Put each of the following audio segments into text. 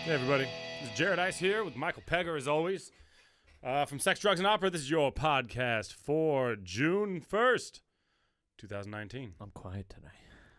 Hey, everybody. This is Jared Ice here with Michael Pegger, as always. From Sex, Drugs, and Opera, this is your podcast for June 1st, 2019. I'm quiet today.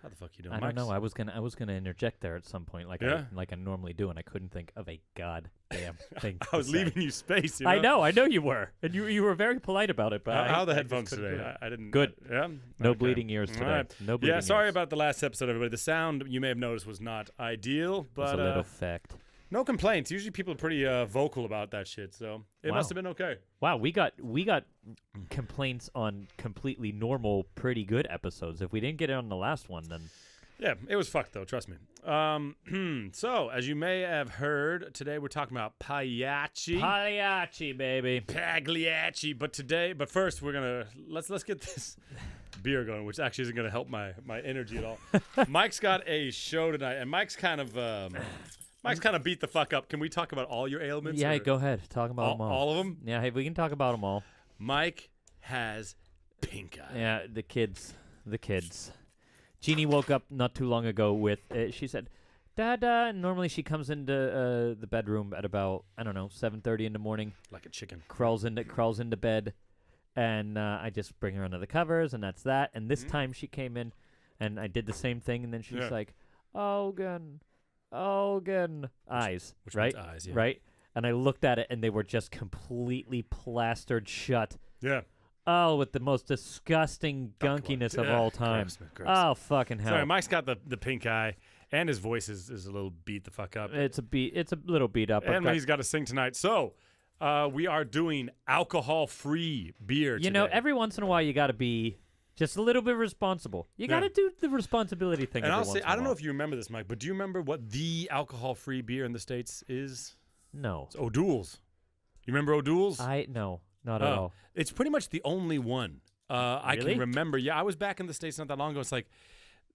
How the fuck you doing, I don't know. I was gonna interject there at some point, like I normally do, and I couldn't think of a goddamn thing. I was leaving you space. You know? I know you were, and you were very polite about it. But how are the headphones today? I didn't. Good. Yeah. No bleeding ears today. Right. No bleeding. Yeah. Sorry ears. about the last episode, everybody. The sound you may have noticed was not ideal, but It's a little fact. no complaints. Usually people are pretty vocal about that shit, so it must have been okay. Wow, we got complaints on completely normal, pretty good episodes. If we didn't get it on the last one, then. Yeah, it was fucked, though, trust me. So, as you may have heard, today we're talking about Pagliacci. Pagliacci, baby. Pagliacci. But first, we're going to, let's get this beer going, which actually isn't going to help my energy at all. Mike's got a show tonight, and Mike's kind of beat the fuck up. Can we talk about all your ailments? Yeah, go ahead. Talk about them all. All of them? Yeah, hey, we can talk about them all. Mike has pink eye. Yeah, the kids. Jeannie woke up not too long ago with, she said, Dada, and normally she comes into the bedroom at about, 7:30 in the morning. Like a chicken. Crawls into bed, and I just bring her under the covers, and that's that. And this time she came in, and I did the same thing, and then she's like, Ogan, eyes, Which right? means eyes, yeah. Right? And I looked at it, and they were just completely plastered shut. Yeah. Oh, with the most disgusting gunkiness of all time. Gross. Oh, fucking hell. Sorry, Mike's got the pink eye, and his voice is a little beat the fuck up. It's a little beat up. And he's got to sing tonight. So, we are doing alcohol-free beer today. You know, every once in a while you got to be just a little bit responsible. You got to do the responsibility thing. And every I'll say, once in a I don't know while. if you remember this, Mike, but do you remember what the alcohol-free beer in the States is? No. It's O'Doul's. You remember O'Doul's? No, not at all. It's pretty much the only one. I Really? can remember. Yeah, I was back in the States not that long ago. It's like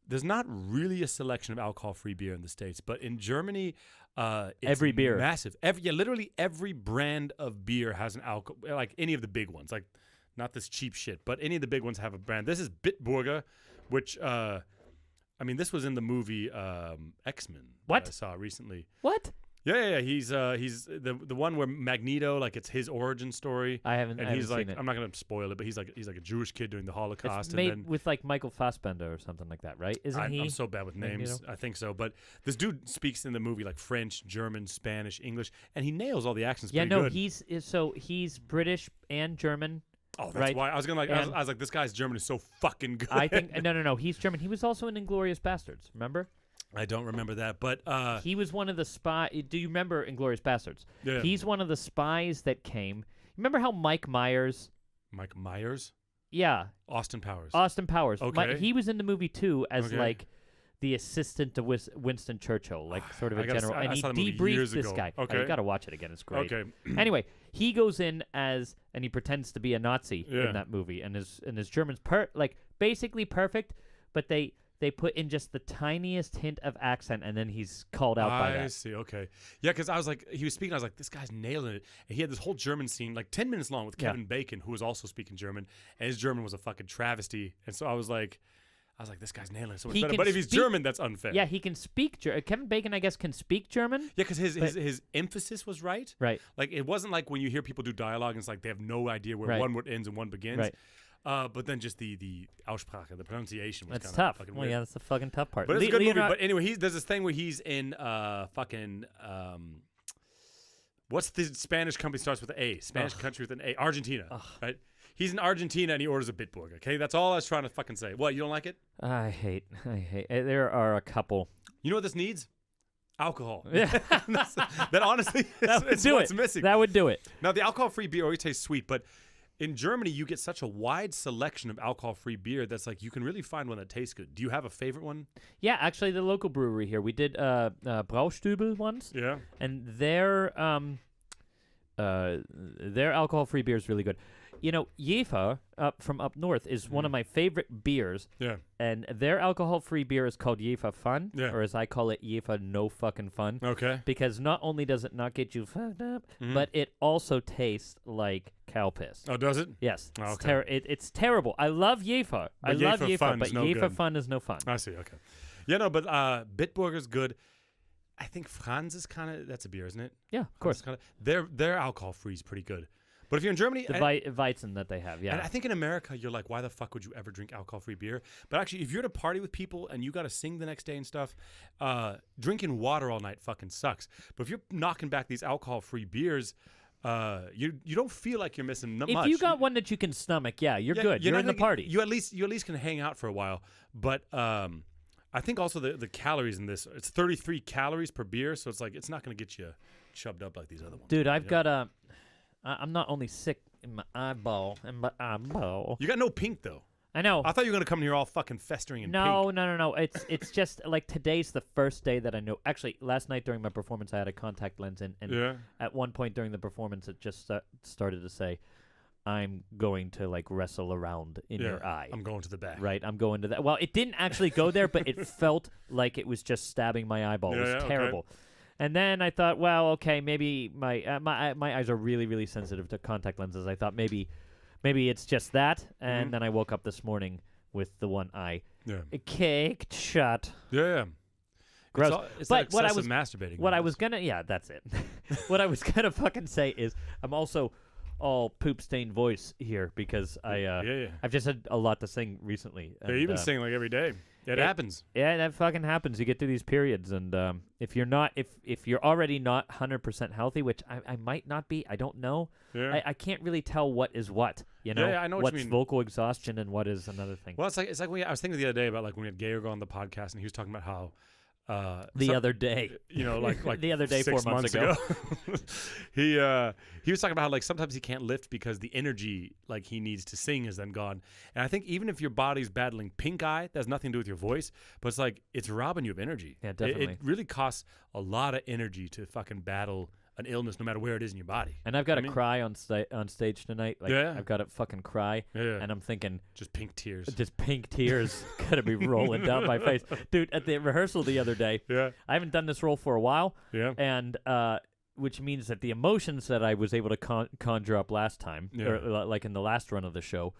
there's not really a selection of alcohol-free beer in the States, but in Germany, it's Every beer. massive. Literally every brand of beer has an alcohol, like any of the big ones, like not this cheap shit, but any of the big ones have a brand. This is Bitburger, which this was in the movie X-Men. What? That I saw recently. What? Yeah. He's the one where Magneto, like it's his origin story. I haven't he's like, seen it. I'm not gonna spoil it, but he's like a Jewish kid during the Holocaust. It's made and then, with like Michael Fassbender or something like that, right? Isn't he? I'm so bad with names. I think so, but this dude speaks in the movie like French, German, Spanish, English, and he nails all the accents. Yeah, pretty no, good. he's British and German. Oh, that's right? why I was gonna like. I was like, this guy's German is so fucking good. I think no, he's German. He was also in Inglourious Bastards. Remember? I don't remember that, but he was one of the spies. Do you remember Inglourious Bastards? Yeah. He's one of the spies that came. Remember how Mike Myers? Mike Myers, Yeah, Austin Powers. Austin Powers. Okay. He was in the movie too as Okay. like the assistant to Winston Churchill, like sort of a I gotta general. s- I and he saw the movie debriefs years this ago. guy. Okay. You got to watch it again. It's great. Okay. Anyway, he goes in and he pretends to be a Nazi Yeah. in that movie, and his German's basically perfect, but they put in just the tiniest hint of accent, and then he's called out by I that. see. Okay. Yeah, because I was like, he was speaking. I was like, this guy's nailing it. And he had this whole German scene, like 10 minutes long, with Kevin Bacon, who was also speaking German, and his German was a fucking travesty. And so I was like, this guy's nailing it so much He better. can But if he's speak- German, that's unfair. Yeah, he can speak German. Kevin Bacon, I guess, can speak German. Yeah, because his emphasis was right. Right. Like, it wasn't like when you hear people do dialogue, and it's like they have no idea where Right. one word ends and one begins. Right. But then just the Aussprache, the pronunciation was That's kind of tough. fucking Well, weird. yeah, that's the fucking tough part. But it's a good movie. Leonardo- But anyway, there's this thing where he's in what's the Spanish company starts with an A? Spanish country with an A. Argentina, right? He's in Argentina and he orders a Bitburger. Okay, that's all I was trying to fucking say. What, you don't like it? I hate. There are a couple. You know what this needs? Alcohol. Yeah. That honestly, it's do what's it. missing. That would do it. Now, the alcohol-free beer always tastes sweet, but in Germany, you get such a wide selection of alcohol-free beer that's like you can really find one that tastes good. Do you have a favorite one? Yeah, actually, the local brewery here, we did Braustübel once, Yeah. and their alcohol-free beer is really good. You know, Jefer from up north is one of my favorite beers. Yeah. And their alcohol-free beer is called Jefer Fun, Yeah. or as I call it, Jefer No Fucking Fun. Okay. Because not only does it not get you fucked up, but it also tastes like cow piss. Oh, does it? Yes. Oh, It's, okay. it's terrible. I love Jefer. I But love Jefer Jefer, Fun but is no Jefer good. Fun is no fun. I see. Okay. Yeah, no, but Bitburger's good. I think Franz is kind of that's a beer, isn't it? Yeah, of course. Their alcohol free is pretty good. But if you're in Germany, The Weizen that they have, yeah. and I think in America, you're like, why the fuck would you ever drink alcohol-free beer? But actually, if you're at a party with people and you got to sing the next day and stuff, drinking water all night fucking sucks. But if you're knocking back these alcohol-free beers, you don't feel like you're missing much. If you got one that you can stomach, you're good. You're in the party. You at least can hang out for a while. But I think also the calories in this, it's 33 calories per beer, so it's like it's not going to get you chubbed up like these other ones. Dude, I've got I'm not only sick in my eyeball. You got no pink though. I know. I thought you were gonna come here all fucking festering in pink. No. It's just like today's the first day that I know. Actually, last night during my performance, I had a contact lens in, and at one point during the performance, it just started to say, "I'm going to like wrestle around in your eye." I'm going to the back. Right, I'm going to that. Well, it didn't actually go there, but it felt like it was just stabbing my eyeball. It was terrible. Okay. And then I thought, well, okay, maybe my eyes are really, really sensitive to contact lenses. I thought maybe it's just that. And then I woke up this morning with the one eye caked shut. Yeah. Gross. It's but what I was masturbating. What I was gonna, that's it. What I was gonna fucking say is, I'm also all poop stained voice here because I've just had a lot to sing recently. You've been singing like every day. It happens. Yeah, that fucking happens. You get through these periods, and if you're not, if you're already not 100% healthy, which I might not be, I don't know. Yeah. I can't really tell what is what. You know, I know what what's you mean. Vocal exhaustion and what is another thing. Well, it's like I was thinking the other day about like when we had Gayer go on the podcast, and he was talking about how. The other day, like the other day, 6 4 months ago. he was talking about how like sometimes he can't lift because the energy like he needs to sing is then gone. And I think even if your body's battling pink eye, that has nothing to do with your voice, but it's like it's robbing you of energy. Yeah, definitely. It really costs a lot of energy to fucking battle an illness, no matter where it is in your body. And I've got to cry on stage tonight. Like, I've got to fucking cry. Yeah. And I'm thinking, just pink tears. Just pink tears gotta be rolling down my face, dude. At the rehearsal the other day, I haven't done this role for a while. And which means that the emotions that I was able to conjure up last time, or like in the last run of the show,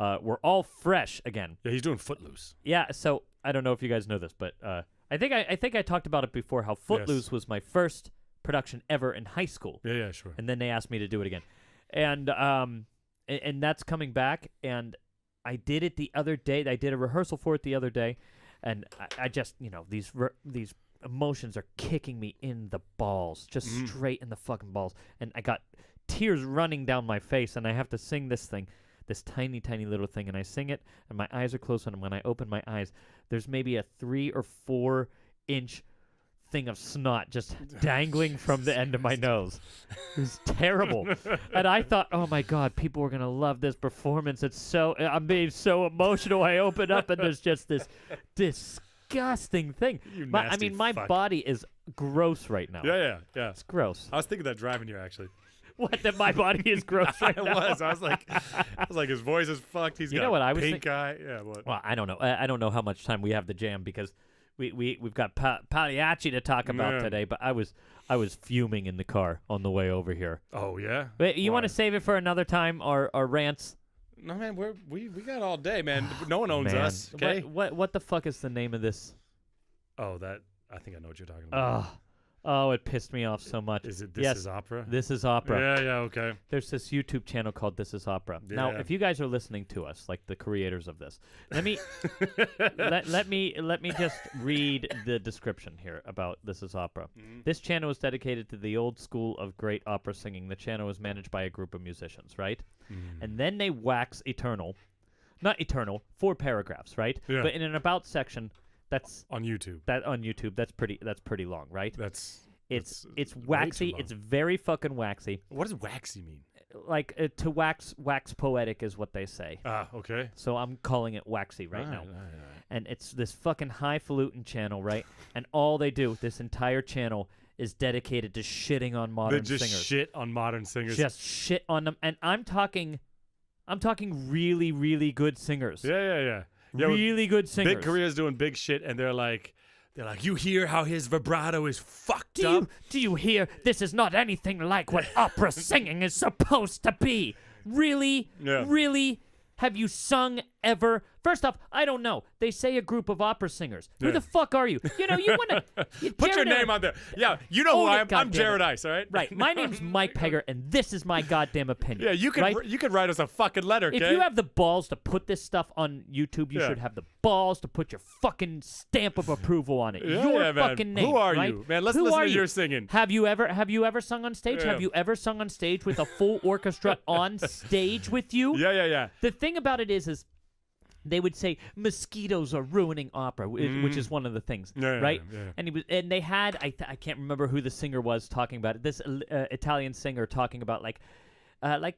were all fresh again. Yeah, he's doing Footloose. Yeah. So I don't know if you guys know this, but I think I talked about it before. How Footloose was my first production ever in high school. Yeah, sure. And then they asked me to do it again, and that's coming back. And I did it the other day. I did a rehearsal for it the other day, and I just these emotions are kicking me in the balls, just straight in the fucking balls, and I got tears running down my face, and I have to sing this thing. This tiny, tiny little thing, and I sing it, and my eyes are closed, and when I open my eyes, there's maybe a 3 or 4 inch thing of snot just dangling from the end of my nose. It was terrible. And I thought, oh my God, people were going to love this performance. I'm being so emotional. I open up and there's just this disgusting thing. My body is gross right now. Yeah. It's gross. I was thinking that driving here, actually. What, that my body is gross right now? I was like, his voice is fucked. He's got what I was pink eye. Yeah, what? Well, I don't know. I don't know how much time we have to jam because we've got Pagliacci to talk about today, but I was fuming in the car on the way over here. Oh yeah. Wait, you want to save it for another time? Our rants? No man, we got all day, man. No one owns us. Okay. What the fuck is the name of this? Oh, I think I know what you're talking about. Oh, it pissed me off so much. Is it This Is Opera? This Is Opera. Yeah, okay. There's this YouTube channel called This Is Opera. Yeah. Now, if you guys are listening to us, like the creators of this, let me let me just read the description here about This Is Opera. This channel is dedicated to the old school of great opera singing. The channel is managed by a group of musicians, right? And then they wax not eternal, 4 paragraphs, right? Yeah. But in an about section. That's on YouTube. That's pretty long, right? It's waxy. It's very fucking waxy. What does waxy mean? Like to wax poetic is what they say. Okay. So I'm calling it waxy right now. And it's this fucking highfalutin channel, right? And all they do, this entire channel, is dedicated to shitting on modern singers. They just shit on modern singers. Just shit on them, and I'm talking really, really good singers. Yeah, really good singers. Big careers doing big shit, and they're like, you hear how his vibrato is fucked up? Do you hear? This is not anything like what opera singing is supposed to be. Really? Yeah. Really? Have you sung ever? First off, I don't know. They say a group of opera singers. Who the fuck are you? You know, you want to put your name on there. Yeah, you know who I am. I'm Jared Ice, all right? Right. My name's Mike Pegger, and this is my goddamn opinion. Yeah, you could write us a fucking letter, okay? If you have the balls to put this stuff on YouTube, you should have the balls to put your fucking stamp of approval on it. Your fucking name. Who are right? you, man? Let's listen to your singing. Have you ever sung on stage? Have you ever sung on stage with a full orchestra on stage with you? Yeah. The thing about it is they would say mosquitoes are ruining opera, which is one of the things, right? Yeah. And they had I can't remember who the singer was talking about it. This Italian singer talking about like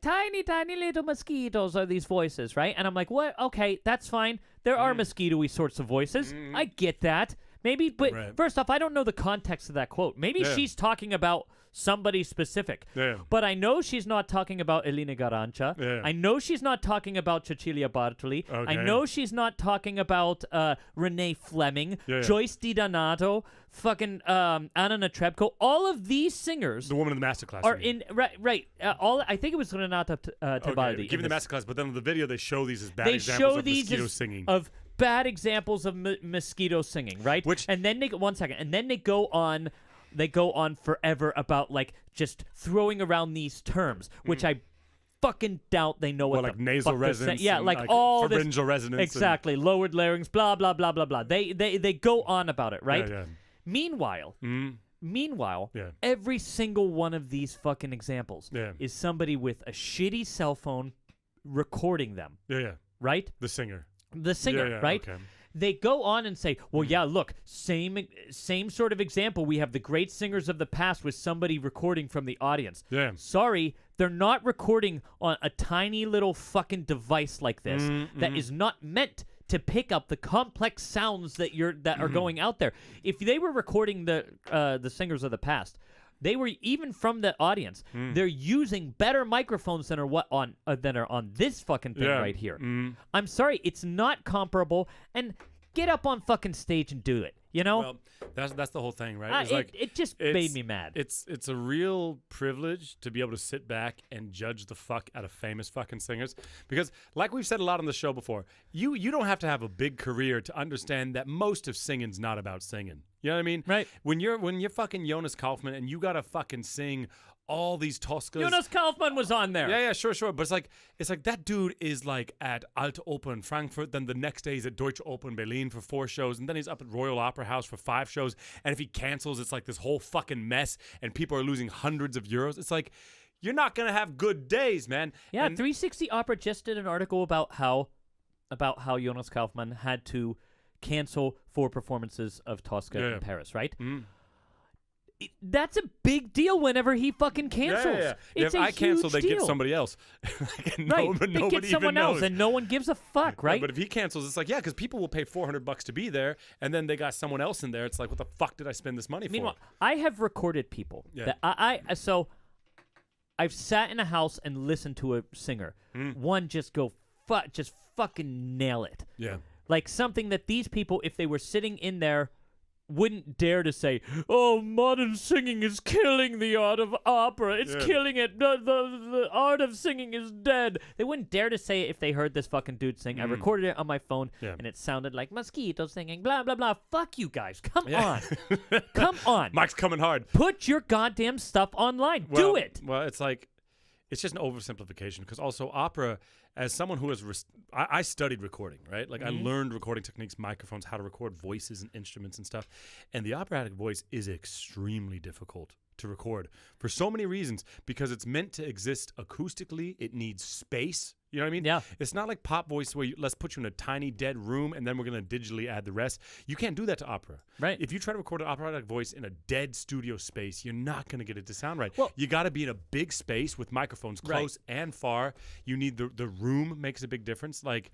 tiny little mosquitoes are these voices, right? And I'm like, what? Okay, that's fine. There are mosquito-y sorts of voices. I get that. Maybe, but first off, I don't know the context of that quote. Maybe she's talking about somebody specific. Yeah. But I know she's not talking about Elena Garancia. Yeah. I know she's not talking about Cecilia Bartoli. Okay. I know she's not talking about Renee Fleming, Joyce DiDonato, fucking Anna Netrebko. All of these singers, the woman in the masterclass, are in right. I think it was Renata Tebaldi. Okay, giving the masterclass, but then in the video they show these as bad examples of mosquito singing. Bad examples of mosquito singing, right? And then they go on. They go on forever about like just throwing around these terms, which I fucking doubt they know what like the nasal fuck resonance, yeah, like all pharyngeal this resonance, exactly, lowered larynx, blah blah blah blah blah. They go on about it, right? Yeah. Meanwhile, every single one of these fucking examples is somebody with a shitty cell phone recording them. Yeah. Right? The singer, right? Okay. They go on and say, well, yeah, look, same sort of example. We have the great singers of the past with somebody recording from the audience. Yeah. Sorry, they're not recording on a tiny little fucking device like this that is not meant to pick up the complex sounds that are going out there. If they were recording the singers of the past, they were even from the audience. They're using better microphones than are on this fucking thing right here. I'm sorry, it's not comparable. And get up on fucking stage and do it. You know? Well, that's the whole thing, right? It just made me mad. It's a real privilege to be able to sit back and judge the fuck out of famous fucking singers, because like we've said a lot on the show before, you don't have to have a big career to understand that most of singing's not about singing. You know what I mean? Right. When you're fucking Jonas Kaufman and you gotta fucking sing all these Toscas. Jonas Kaufman was on there. Yeah, sure. But it's like that dude is like at Alte Oper in Frankfurt, then the next day he's at Deutsche Oper in Berlin for 4 shows, and then he's up at Royal Opera House for 5 shows, and if he cancels, it's like this whole fucking mess, and people are losing hundreds of euros. It's like, you're not gonna have good days, man. Yeah, 360 Opera just did an article about how Jonas Kaufman had to cancel 4 performances of Tosca in Paris, right? That's a big deal whenever he fucking cancels. Yeah. It's if a I cancel, they deal. get somebody else. Right. They get someone else, and no one gives a fuck, right? But if he cancels, it's like, because people will pay $400 to be there, and then they got someone else in there. It's like, what the fuck did I spend this money for? Meanwhile, I have recorded people that so I've sat in a house and listened to a singer. One just fucking nail it. Yeah. Like something that these people, if they were sitting in there, wouldn't dare to say, oh, modern singing is killing the art of opera. It's killing it. The art of singing is dead. They wouldn't dare to say it if they heard this fucking dude sing. I recorded it on my phone, and it sounded like mosquitoes singing, blah, blah, blah. Fuck you guys. Come on. Come on. Mike's coming hard. Put your goddamn stuff online. Do it. Well, it's like, it's just an oversimplification, because also opera, as someone who has, I studied recording, right? Like I learned recording techniques, microphones, how to record voices and instruments and stuff. And the operatic voice is extremely difficult to record for so many reasons, because it's meant to exist acoustically. It needs space. You know what I mean? Yeah. It's not like pop voice where let's put you in a tiny dead room and then we're going to digitally add the rest. You can't do that to opera. Right. If you try to record an operatic voice in a dead studio space, you're not going to get it to sound right. Well, you got to be in a big space with microphones close and far. You need the room makes a big difference. Like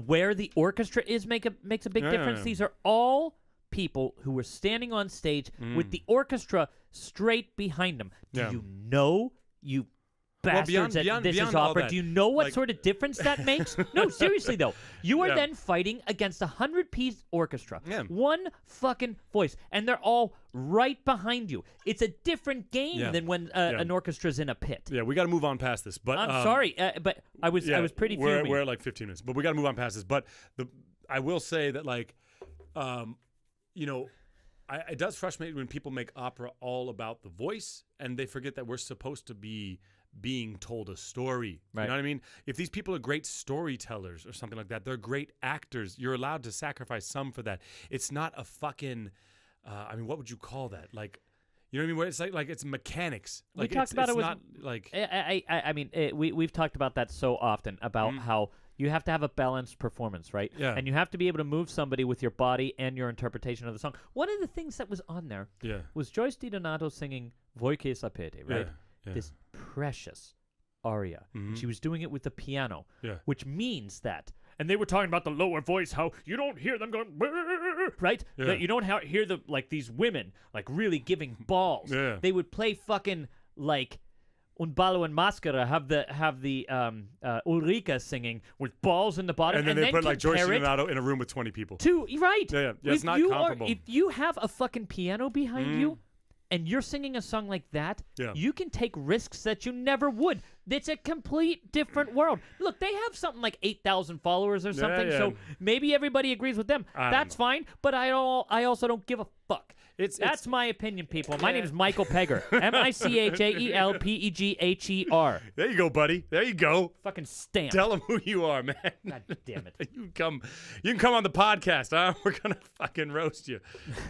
where the orchestra is makes a big difference. These are all people who were standing on stage with the orchestra straight behind them. Do you know bastards at This Is all Opera. that, Do you know what like- sort of difference that makes? No, seriously though. You are Yeah. then fighting against a 100-piece orchestra. Yeah. One fucking voice, and they're all right behind you. It's a different game Yeah. than when Yeah. an orchestra's in a pit. Yeah, we got to move on past this. But I'm sorry, but I was pretty fuming. We're at like 15 minutes, but we got to move on past this. But I will say that like, you know, it does frustrate me when people make opera all about the voice and they forget that we're supposed to be being told a story. Right. You know what I mean? If these people are great storytellers or something like that, they're great actors. You're allowed to sacrifice some for that. It's not a fucking, I mean, what would you call that? Like, you know what I mean? Where it's like it's mechanics. Like we talked about it's it with, not like I mean, we've talked about that so often about how you have to have a balanced performance, right? Yeah. And you have to be able to move somebody with your body and your interpretation of the song. One of the things that was on there was Joyce DiDonato singing Voi che sapete, right? Yeah. This precious aria. Mhm. She was doing it with the piano, Yeah. which means that. And they were talking about the lower voice, how you don't hear them going, "Brrr," right? Yeah. That you don't hear the like these women like really giving balls. Yeah. They would play fucking like Un ballo and maschera, have the Ulrika singing with balls in the bottom, and then they put like Joyce compare it DiDonato in a room with 20 people. to right. Yeah. It's If not you comparable. if you have a fucking piano behind you and you're singing a song like that, Yeah. you can take risks that you never would. It's a complete different world. Look, they have something like 8,000 followers or something, yeah. so maybe everybody agrees with them. I don't That's know. fine, but I also don't give a fuck. That's my opinion, people. My Yeah. name is Michael Pegger. MichaelPegher. There you go, buddy. There you go. Fucking stamp. Tell them who you are, man. God damn it. You can come on the podcast, huh? We're gonna fucking roast you.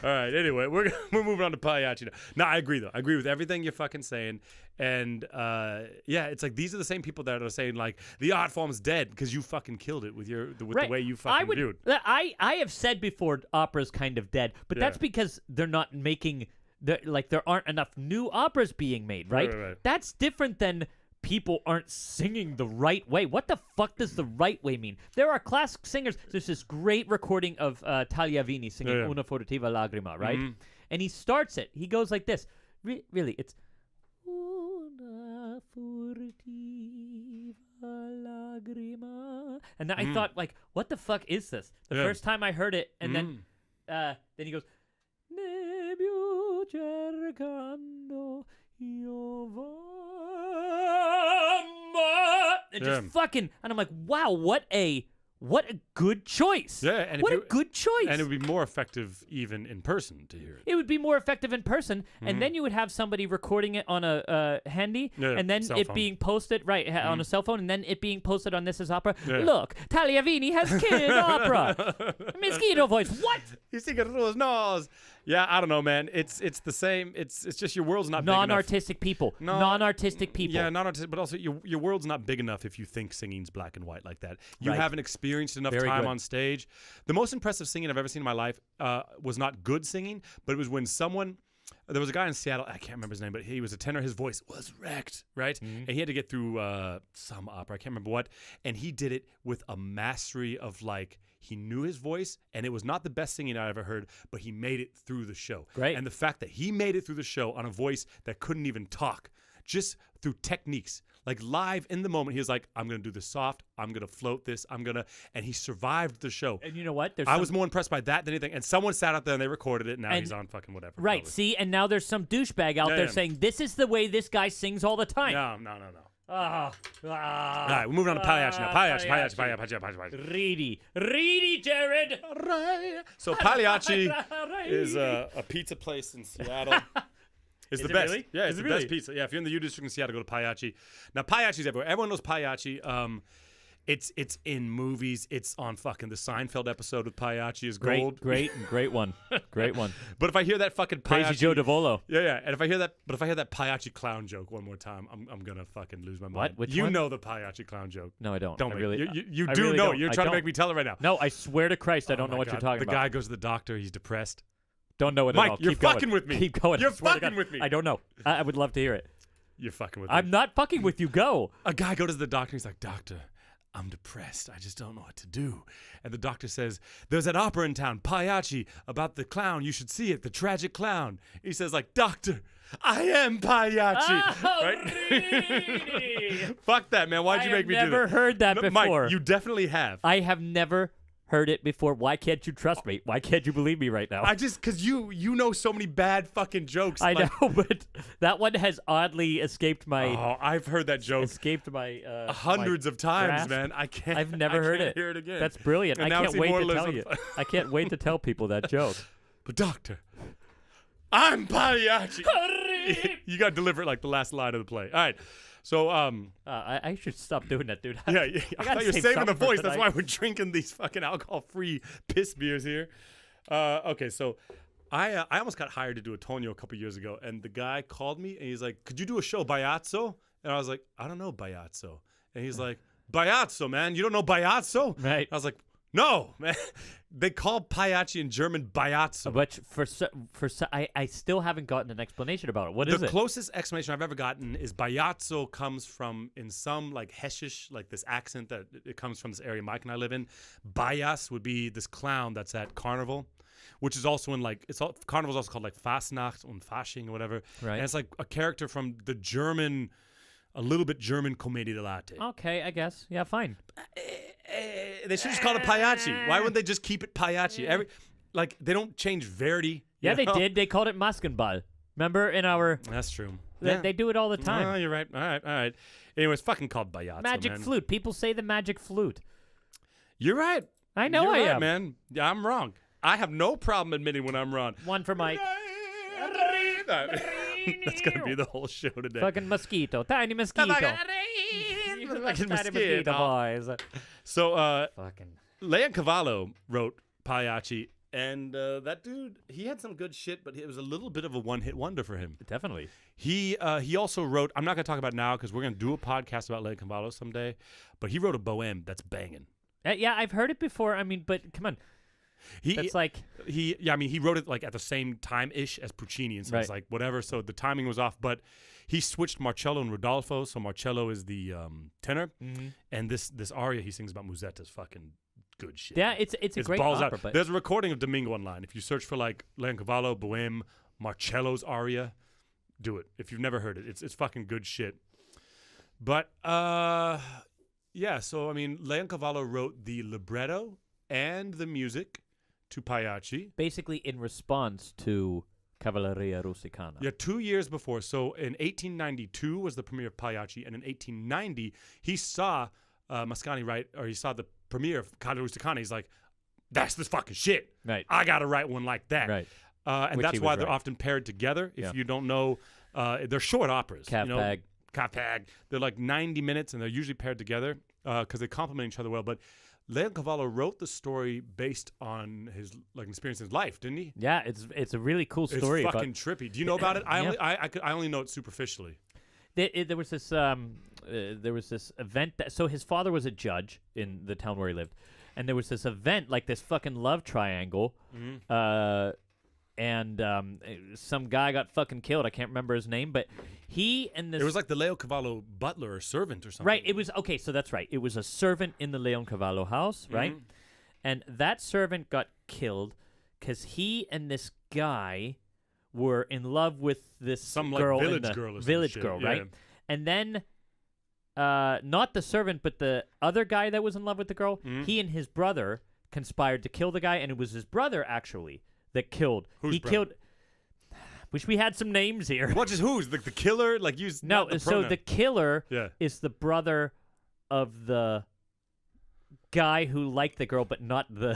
All right. Anyway, we're moving on to Pagliacci now. No, I agree though. I agree with everything you're fucking saying. And yeah, it's like these are the same people that are saying like the art form's dead because you fucking killed it with the way you fucking viewed. I have said before opera's kind of dead, but that's because they're not making there aren't enough new operas being made, right? Right. That's different than people aren't singing the right way. What the fuck does the right way mean? There are classic singers. There's this great recording of Tagliavini singing Una furtiva lagrima, right? And he starts it. He goes like this. Really, it's Una furtiva lagrima. And then I thought, like, what the fuck is this? The first time I heard it, and then he goes, Nebbio cercando io v'amo. And just fucking, and I'm like, wow, what a good choice. Yeah, and what a good choice. And it would be more effective even in person to hear it. It would be more effective in person, and then you would have somebody recording it on a handy, and then cell it phone. being posted on a cell phone, and then it being posted on This Is Opera. Yeah. Look, Tagliavini has killed opera. Mosquito voice. What? He's singing through his nose. Yeah, I don't know, man. It's the same. It's just your world's not big enough. Non-artistic people. No, Non-artistic people. Yeah, non-artistic, but also your world's not big enough if you think singing's black and white like that. You Right. haven't experienced enough Very time good. on stage. The most impressive singing I've ever seen in my life was not good singing, but it was when someone. There was a guy in Seattle, I can't remember his name, but he was a tenor. His voice was wrecked, right? And he had to get through some opera, I can't remember what. And he did it with a mastery of like, he knew his voice, and it was not the best singing I ever heard, but he made it through the show. Great. And the fact that he made it through the show on a voice that couldn't even talk, just through techniques. Like live in the moment, he was like, I'm going to do this soft. I'm going to float this. and he survived the show. And you know what? I was more impressed by that than anything. And someone sat out there and they recorded it, and now And- he's on fucking whatever. Right. probably. See, and now there's some douchebag out Yeah, there yeah. saying this is the way this guy sings all the time. No. Ah. All right, we're moving on to Pagliacci now. Pagliacci. Reedy, Jared. So Pagliacci is a pizza place in Seattle. It's Is the it best. really? Yeah, Is it's it the really? best pizza. Yeah, if you're in the U District in Seattle, go to Pagliacci. Now Pagliacci's everywhere. Everyone knows Pagliacci. It's in movies. It's on fucking the Seinfeld episode with Pagliacci is gold. Great one. Great one. But if I hear that fucking Pagliacci, Crazy Joe DeVolo. yeah, and if I hear that Pagliacci clown joke one more time, I'm gonna fucking lose my mind. What? Which you one? know the Pagliacci clown joke? No, I don't. Don't I make- really. you I do really know. don't. You're I trying to don't. make me tell it right now. No, I swear to Christ, I don't know Oh my what you're God. talking The about. guy goes to the doctor. He's depressed. Don't know it Mike, at all. you're Keep going. fucking with me. Keep going. You're I swear to fucking God. with me. I don't know. I would love to hear it. You're fucking with me. I'm not fucking with you. Go. A guy goes to the doctor. He's like, doctor, I'm depressed. I just don't know what to do. And the doctor says, there's that opera in town, Pagliacci, about the clown. You should see it, the tragic clown. He says, like, doctor, I am Pagliacci. Oh, right? really? Fuck that, man. Why'd you make me do that? I've never heard that before. Mike, you definitely have. I have never heard it before. Why can't you trust me? Why can't you believe me right now? Because you know so many bad fucking jokes. I know, but that one has oddly escaped my... Oh, I've heard that joke Escaped my... hundreds of times, grasp. man. I can't. I've never heard it. Hear it again. That's brilliant. And I now can't it's wait to tell immortalism. you. I can't wait to tell people that joke. But doctor, I'm Pagliacci. You got to deliver it like the last line of the play. All right. So, I should stop doing that, dude. yeah, I gotta thought you were save saving the something for voice. That's tonight. why we're drinking these fucking alcohol-free piss beers here. Okay, so I almost got hired to do a Tonio a couple years ago, and the guy called me, and he's like, could you do a show, Baiazzo? And I was like, I don't know Baiazzo. And he's like, Baiazzo, man. You don't know Baiazzo? Right. I was like, no, man. They call Pagliacci in German Baiazzo. But I still haven't gotten an explanation about it. What is The it? closest explanation I've ever gotten is Baiazzo comes from, in some like Hessisch, like this accent that it comes from this area Mike and I live in. Bias would be this clown that's at Carnival, which is also in like, Carnival's also called like Fastnacht und Fasching or whatever. Right. And it's like a character from the German, a little bit German Commedia dell'arte. Okay, I guess. Yeah, fine. They should just call it Pagliacci. Why wouldn't they just keep it Pagliacci? Like, they don't change Verdi. Yeah, you they know? did. They called it Maskenball. Remember in our... That's true. They do it all the time. Oh, you're right. All right. Anyway, it's fucking called Baiazzo, Magic man. flute. People say the magic flute. You're right. I know You're I right, am. man. Yeah, I'm wrong. I have no problem admitting when I'm wrong. One for Mike. That's going to be the whole show today. Fucking mosquito. Tiny mosquito. Fucking Tiny mosquito boys. So, Fucking... Leoncavallo wrote Pagliacci, and that dude, he had some good shit, but it was a little bit of a one-hit wonder for him. Definitely. He also wrote, I'm not going to talk about it now because we're going to do a podcast about Leoncavallo someday, but he wrote a bohème that's banging. Yeah, I've heard it before. I mean, but come on. That's like... He wrote it like at the same time-ish as Puccini, and so it's like whatever, so the timing was off, but he switched Marcello and Rodolfo, so Marcello is the tenor, and this aria he sings about Musetta is fucking good shit. Yeah, it's a great balls opera. out. But There's a recording of Domingo online. If you search for like Leoncavallo, Bohème, Marcello's aria, do it. If you've never heard it, it's fucking good shit. But yeah, so I mean, Leoncavallo wrote the libretto and the music to Pagliacci. basically in response to Cavalleria Rusticana. Yeah, 2 years before. So in 1892 was the premiere of Pagliacci, and in 1890 he saw Mascagni write, or he saw the premiere of Cavalleria Rusticana. He's like, that's the fucking shit. Right. I gotta write one like that. Right. And Which that's he why was they're right. often paired together. If Yeah. you don't know, they're short operas. Cat Pag. Cat Pag. They're like 90 minutes, and they're usually paired together because they complement each other well. But Leoncavallo wrote the story based on his like experience in his life, didn't he? Yeah, it's a really cool story. It's fucking trippy. Do you know about it? I Yeah. only know it superficially. There was this event that, so his father was a judge in the town where he lived, and there was this event, like this fucking love triangle, and some guy got fucking killed. I can't remember his name, but he and this... It was like the Leoncavallo butler or servant or something. Right, it was... Okay, so that's right. It was a servant in the Leoncavallo house, right? And that servant got killed because he and this guy were in love with this Some girl. like village girl or some village shit. girl, Yeah. right? And then... not the servant, but the other guy that was in love with the girl, he and his brother conspired to kill the guy, and it was his brother, actually, that killed. Whose he brother? killed... Wish we had some names here. What is who's? Like the killer? Like use No, not the so pronoun. the killer Yeah. is the brother of the guy who liked the girl, but not the...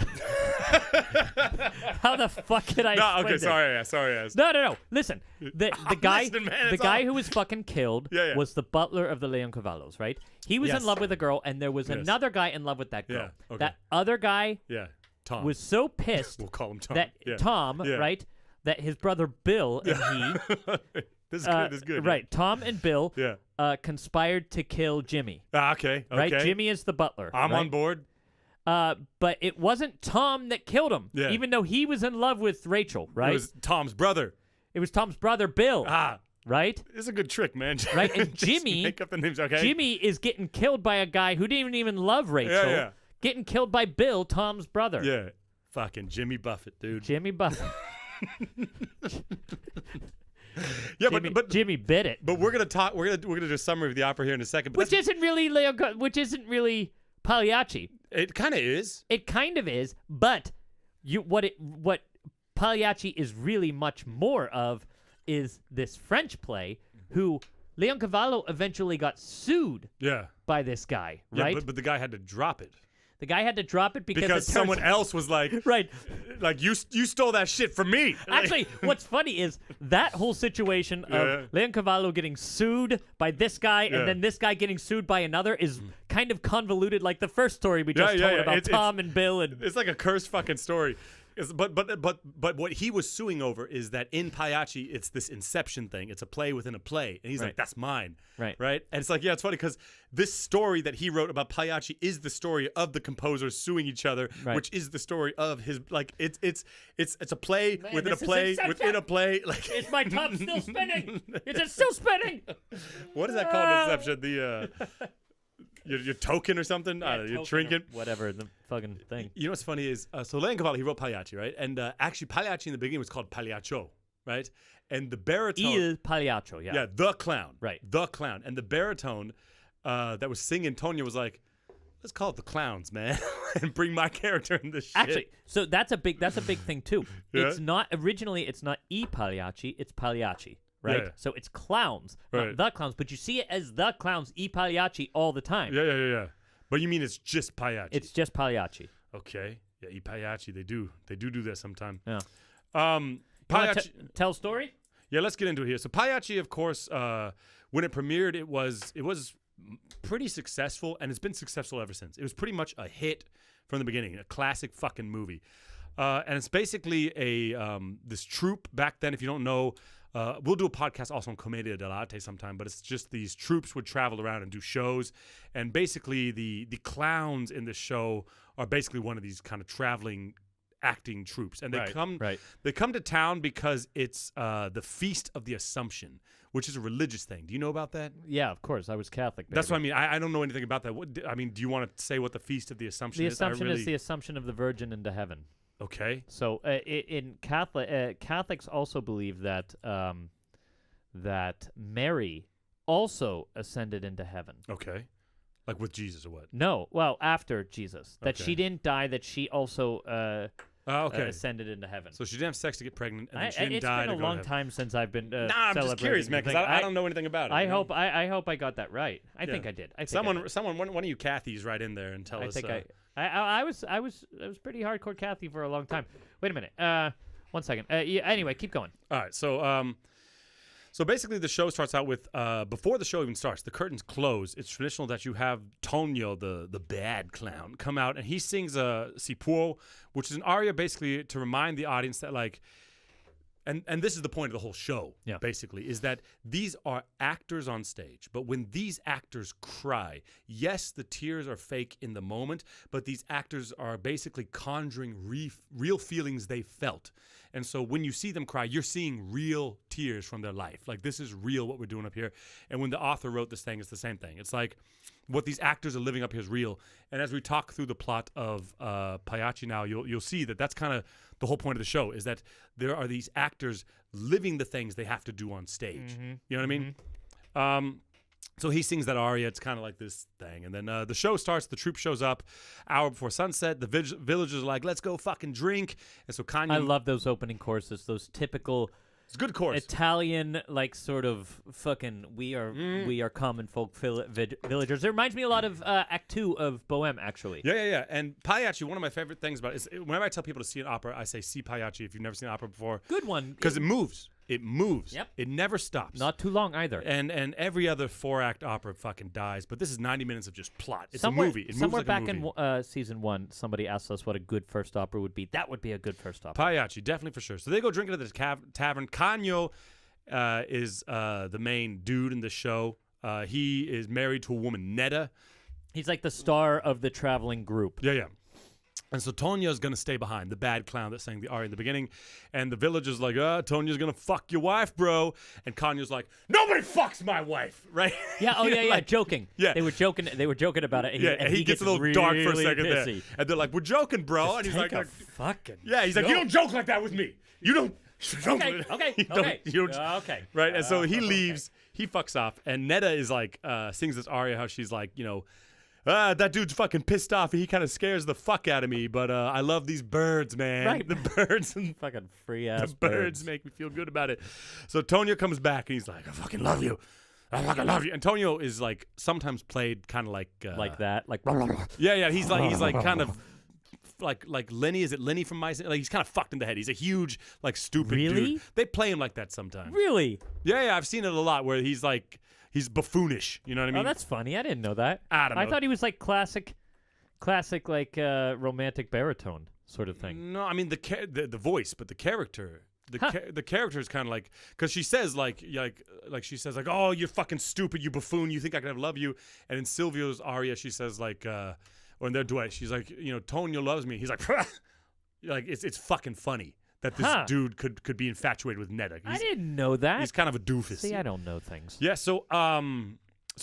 How the fuck can I No, explain okay, this? sorry. No. Listen, the guy listening, man, the it's guy all- who was fucking killed Yeah. was the butler of the Leoncavallos, right? He was Yes. in love with a girl, and there was Yes. another guy in love with that girl. Yeah, okay. That other guy Yeah, Tom. was so pissed We'll call him Tom. that Yeah. Tom, Yeah. right? That his brother Bill and he, This is good. This is good. right? Tom and Bill, Yeah. conspired to kill Jimmy. Okay. Right? Jimmy is the butler. I'm right? on board. But it wasn't Tom that killed him, Yeah. even though he was in love with Rachel, right? It was Tom's brother. It was Tom's brother, Bill. Ah. right? It's a good trick, man. Right, and Just Jimmy, make up the names, okay? Jimmy is getting killed by a guy who didn't even love Rachel. Yeah. Getting killed by Bill, Tom's brother. Yeah. Fucking Jimmy Buffett, dude. Jimmy Buffett. Yeah, Jimmy, but Jimmy bit it. But we're gonna talk. We're gonna do a summary of the opera here in a second. But Which isn't really Pagliacci. it kind of is. It kind of is, but what Pagliacci is really much more of is this French play who Leoncavallo eventually got sued Yeah. by this guy, Yeah, right? but the guy had to drop it The guy had to drop it because it someone turns- else was like, Right. like you stole that shit from me. Actually, what's funny is that whole situation of Leoncavallo getting sued by this guy Yeah. and then this guy getting sued by another is kind of convoluted, like the first story we just told about Tom and Bill and it's like a cursed fucking story. But what he was suing over is that in Pagliacci, it's this inception thing. It's a play within a play, and he's like, "That's mine." Right. And it's like, yeah, it's funny because this story that he wrote about Pagliacci is the story of the composers suing each other, which is the story of his like it's a play within a play within a play. Like, is my top still spinning? Is it still spinning? what is that called? Inception? The your token or something? Your trinket? Whatever, the fucking thing. You know what's funny is, so Leoncavallo, he wrote Pagliacci, right? And actually, Pagliacci in the beginning was called Pagliaccio, right? And the baritone... Il Pagliaccio, yeah. Yeah, the clown. Right. The clown. And the baritone that was singing Tonya was like, let's call it the clowns, man, and bring my character in this shit. Actually, so that's a big thing, too. Yeah. It's not E Pagliacci, it's Pagliacci. Right? Yeah. So it's clowns, Right. not the clowns, but you see it as the clowns, E Pagliacci, all the time. Yeah. But you mean it's just Pagliacci? It's just Pagliacci. Okay. Yeah, E Pagliacci, they do that sometime. Yeah. Pagliacci... Tell story? Yeah, let's get into it here. So Pagliacci, of course, when it premiered, it was pretty successful, and it's been successful ever since. It was pretty much a hit from the beginning, a classic fucking movie. And it's basically this troupe back then, if you don't know. We'll do a podcast also on Commedia dell'arte sometime, but it's just these troops would travel around and do shows, and basically the clowns in the show are basically one of these kind of traveling acting troops, and they come to town because it's the Feast of the Assumption, which is a religious thing. Do you know about that? Yeah, of course. I was Catholic. Baby. That's what I mean. I don't know anything about that. Do you want to say what the Feast of the Assumption is? The Assumption is the Assumption of the Virgin into heaven. Okay. So in Catholics also believe that that Mary also ascended into heaven. Okay. Like with Jesus or what? No, well, after Jesus. That Okay. she didn't die, that she also okay. ascended into heaven. So she didn't have sex to get pregnant, and then she didn't it's die been to a go to long heaven. time since I've been Nah, I'm just curious, man, because I don't know anything about it. I you know? hope I got that right. I think I did. I think One of you Cathys write in there and tell us. I was pretty hardcore Kathy for a long time. Wait a minute. 1 second. Yeah, anyway, keep going. All right. So basically the show starts out with before the show even starts, the curtains close. It's traditional that you have Tonio, the bad clown, come out, and he sings Si può, which is an aria basically to remind the audience that like. And this is the point of the whole show, basically, is that these are actors on stage. But when these actors cry, yes, the tears are fake in the moment, but these actors are basically conjuring real feelings they felt. And so when you see them cry, you're seeing real tears from their life. Like, this is real what we're doing up here. And when the author wrote this thing, it's the same thing. It's like what these actors are living up here is real. And as we talk through the plot of Pagliacci now, you'll see that that's kind of the whole point of the show, is that there are these actors living the things they have to do on stage. Mm-hmm. You know what I mean? So he sings that aria. It's kind of like this thing. And then the show starts. The troupe shows up hour before sunset. The villagers are like, let's go fucking drink. And so Kanye... I love those opening choruses, those typical... It's a good chorus. Italian, like, sort of fucking, we are common folk villagers. It reminds me a lot of Act 2 of Bohème, actually. Yeah. And Pagliacci, one of my favorite things about it is whenever I tell people to see an opera, I say, see Pagliacci if you've never seen an opera before. Good one. Because it moves. It moves. Yep. It never stops. Not too long either. And every other 4-act opera fucking dies, but this is 90 minutes of just plot. It's somewhere, a movie. It moves somewhere like back a movie. in season 1, somebody asked us what a good first opera would be. That would be a good first opera. Pagliacci, definitely for sure. So they go drinking at the tavern. Canio is the main dude in the show. He is married to a woman, Netta. He's like the star of the traveling group. Yeah. And so Tonio's going to stay behind, the bad clown that sang the aria in the beginning. And the villager's like, Tonio's going to fuck your wife, bro. And Kanye's like, nobody fucks my wife, right? Yeah, oh, yeah, like, joking. Yeah. They were joking about it. And he gets a little really dark for a second pissy. there. And they're like, we're joking, bro. Just and he's take like, a fucking yeah, he's like, you don't joke like that with me. You don't. Okay. Okay. Right, and so he leaves. He fucks off. And Netta is like, sings this aria how she's like, that dude's fucking pissed off. He kind of scares the fuck out of me, but I love these birds, man. Right. The birds and Fucking free ass the birds make me feel good about it. So Tonio comes back and he's like, I fucking love you. I fucking love you. And Tonio is like sometimes played kind of like that. Like yeah. He's like kind of like Lenny. Is it Lenny from My? Like he's kind of fucked in the head. He's a huge like stupid dude. They play him like that sometimes. Really? Yeah. I've seen it a lot where he's like. He's buffoonish, you know what I mean? Oh, that's funny. I didn't know that. I don't know. I thought he was like classic like romantic baritone sort of thing. No, I mean the voice, but the character, the character is kind of like because she says like she says like, oh, you're fucking stupid, you buffoon, you think I could love you? And in Silvio's aria, she says like, or in their duet, she's like, Tonio loves me. He's like, like it's fucking funny. That this dude could be infatuated with Netta. I didn't know that. He's kind of a doofus. See, I don't know things. Yeah, so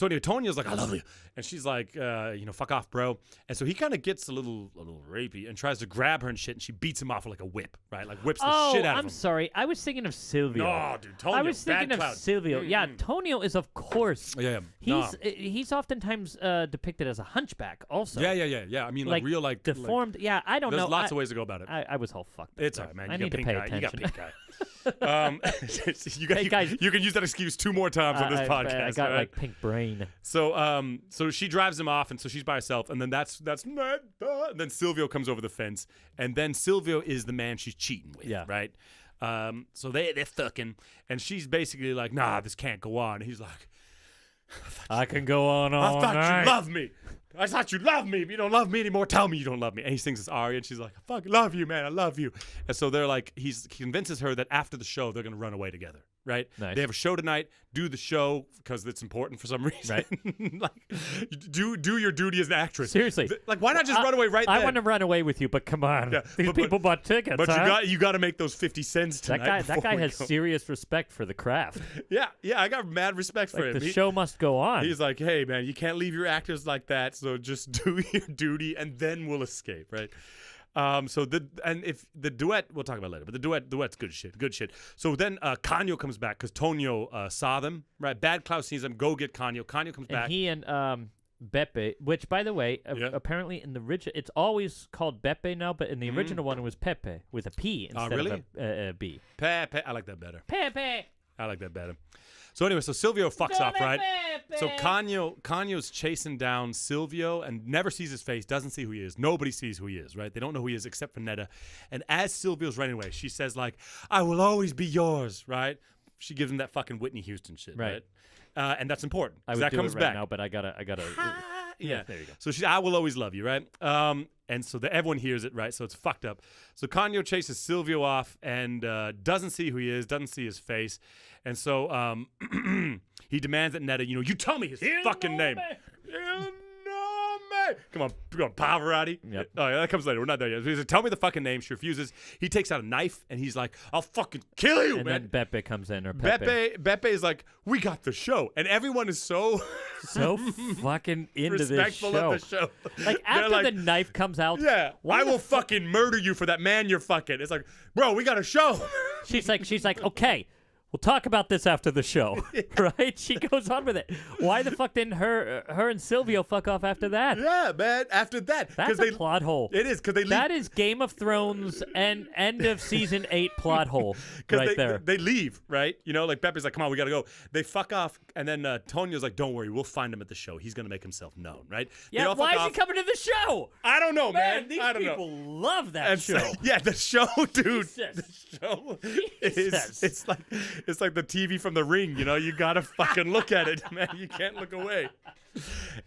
anyway, Tonio's like, I love you. And she's like, fuck off, bro. And so he kind of gets a little rapey and tries to grab her and shit, and she beats him off with like a whip, right? Like whips the shit out of him. I'm sorry. I was thinking of Silvio. No, dude, Tonio, I was thinking of cloud. Silvio. Yeah, Tonio is, of course. Yeah. He's oftentimes depicted as a hunchback also. Yeah. I mean, like real, like deformed. Like, I don't know. There's lots of ways to go about it. I was all fucked. It's all right, man. I need to pay attention. You got pink eye. Hey, guys, you can use that excuse 2 more times on this podcast. I got right? like pink brain. So she drives him off, and so she's by herself, and then that's Netta. And then Silvio comes over the fence, and then Silvio is the man she's cheating with, right? So they're fucking, and she's basically like, nah, this can't go on. And he's like, I can go on all night. I thought you loved me. I thought you loved me. If you don't love me anymore, tell me you don't love me. And he sings this aria, and she's like, I fucking love you, man. I love you. And so they're like, he convinces her that after the show, they're going to run away together, right? Nice. They have a show tonight, do the show because it's important for some reason. Right. Like, do your duty as an actress. Seriously. Like, why not just run away right I then? want to run away with you, but come on. Yeah, These people bought tickets, But you got to make those 50 cents tonight. That guy has serious respect for the craft. Yeah, I got mad respect for him. The show must go on. He's like, hey, man, you can't leave your actors like that, so just do your duty, and then we'll escape, right? If the duet, we'll talk about it later, but the duet's good shit. So then Kanyo comes back because Tonio saw them, right? Bad Cloud sees them, go get Kanyo. Kanyo comes back. And he and Beppe, which, by the way, apparently in the original, it's always called Beppe now, but in the original one, it was Pepe with a P instead of a B. Pepe, I like that better. Pepe. I like that better. So anyway, so Silvio fucks off, right? Pepe. So Kanyo's chasing down Silvio and never sees his face, doesn't see who he is. Nobody sees who he is, right? They don't know who he is except for Netta. And as Silvio's running away, she says like, I will always be yours, right? She gives him that fucking Whitney Houston shit, right? And that's important. I would that do comes it right back now, but I gotta. Yeah, there you go. So she's, I will always love you, right? And so everyone hears it, right? So it's fucked up. So Kanyo chases Silvio off and doesn't see who he is, doesn't see his face. And so he demands that Netta, you tell me his fucking name. Come on, Pavarotti. Yep. Oh, yeah, that comes later. We're not there yet. He says, tell me the fucking name. She refuses. He takes out a knife and he's like, I'll fucking kill you, and man. then Beppe comes in, or Pepe. Beppe is like, we got the show. And everyone is so fucking into this respectful show. of the show. Like, after the knife comes out. Yeah, why I the will fucking murder you for that man you're fucking. It's like, bro, we got a show. She's like, okay, we'll talk about this after the show, right? She goes on with it. Why the fuck didn't her and Silvio fuck off after that? Yeah, man. After that, that's a plot hole. It is because they leave. That is Game of Thrones and end of season 8 plot hole right there. They leave, right? Like Pepper's like, come on, we gotta go. They fuck off, and then Tonio's like, don't worry, we'll find him at the show. He's gonna make himself known, right? Yeah, why is he coming to the show? I don't know, man. These I don't people know. love that show. Yeah, the show, dude. Jesus. The show Jesus. it's like the TV from The Ring. You gotta fucking look at it, man. You can't look away.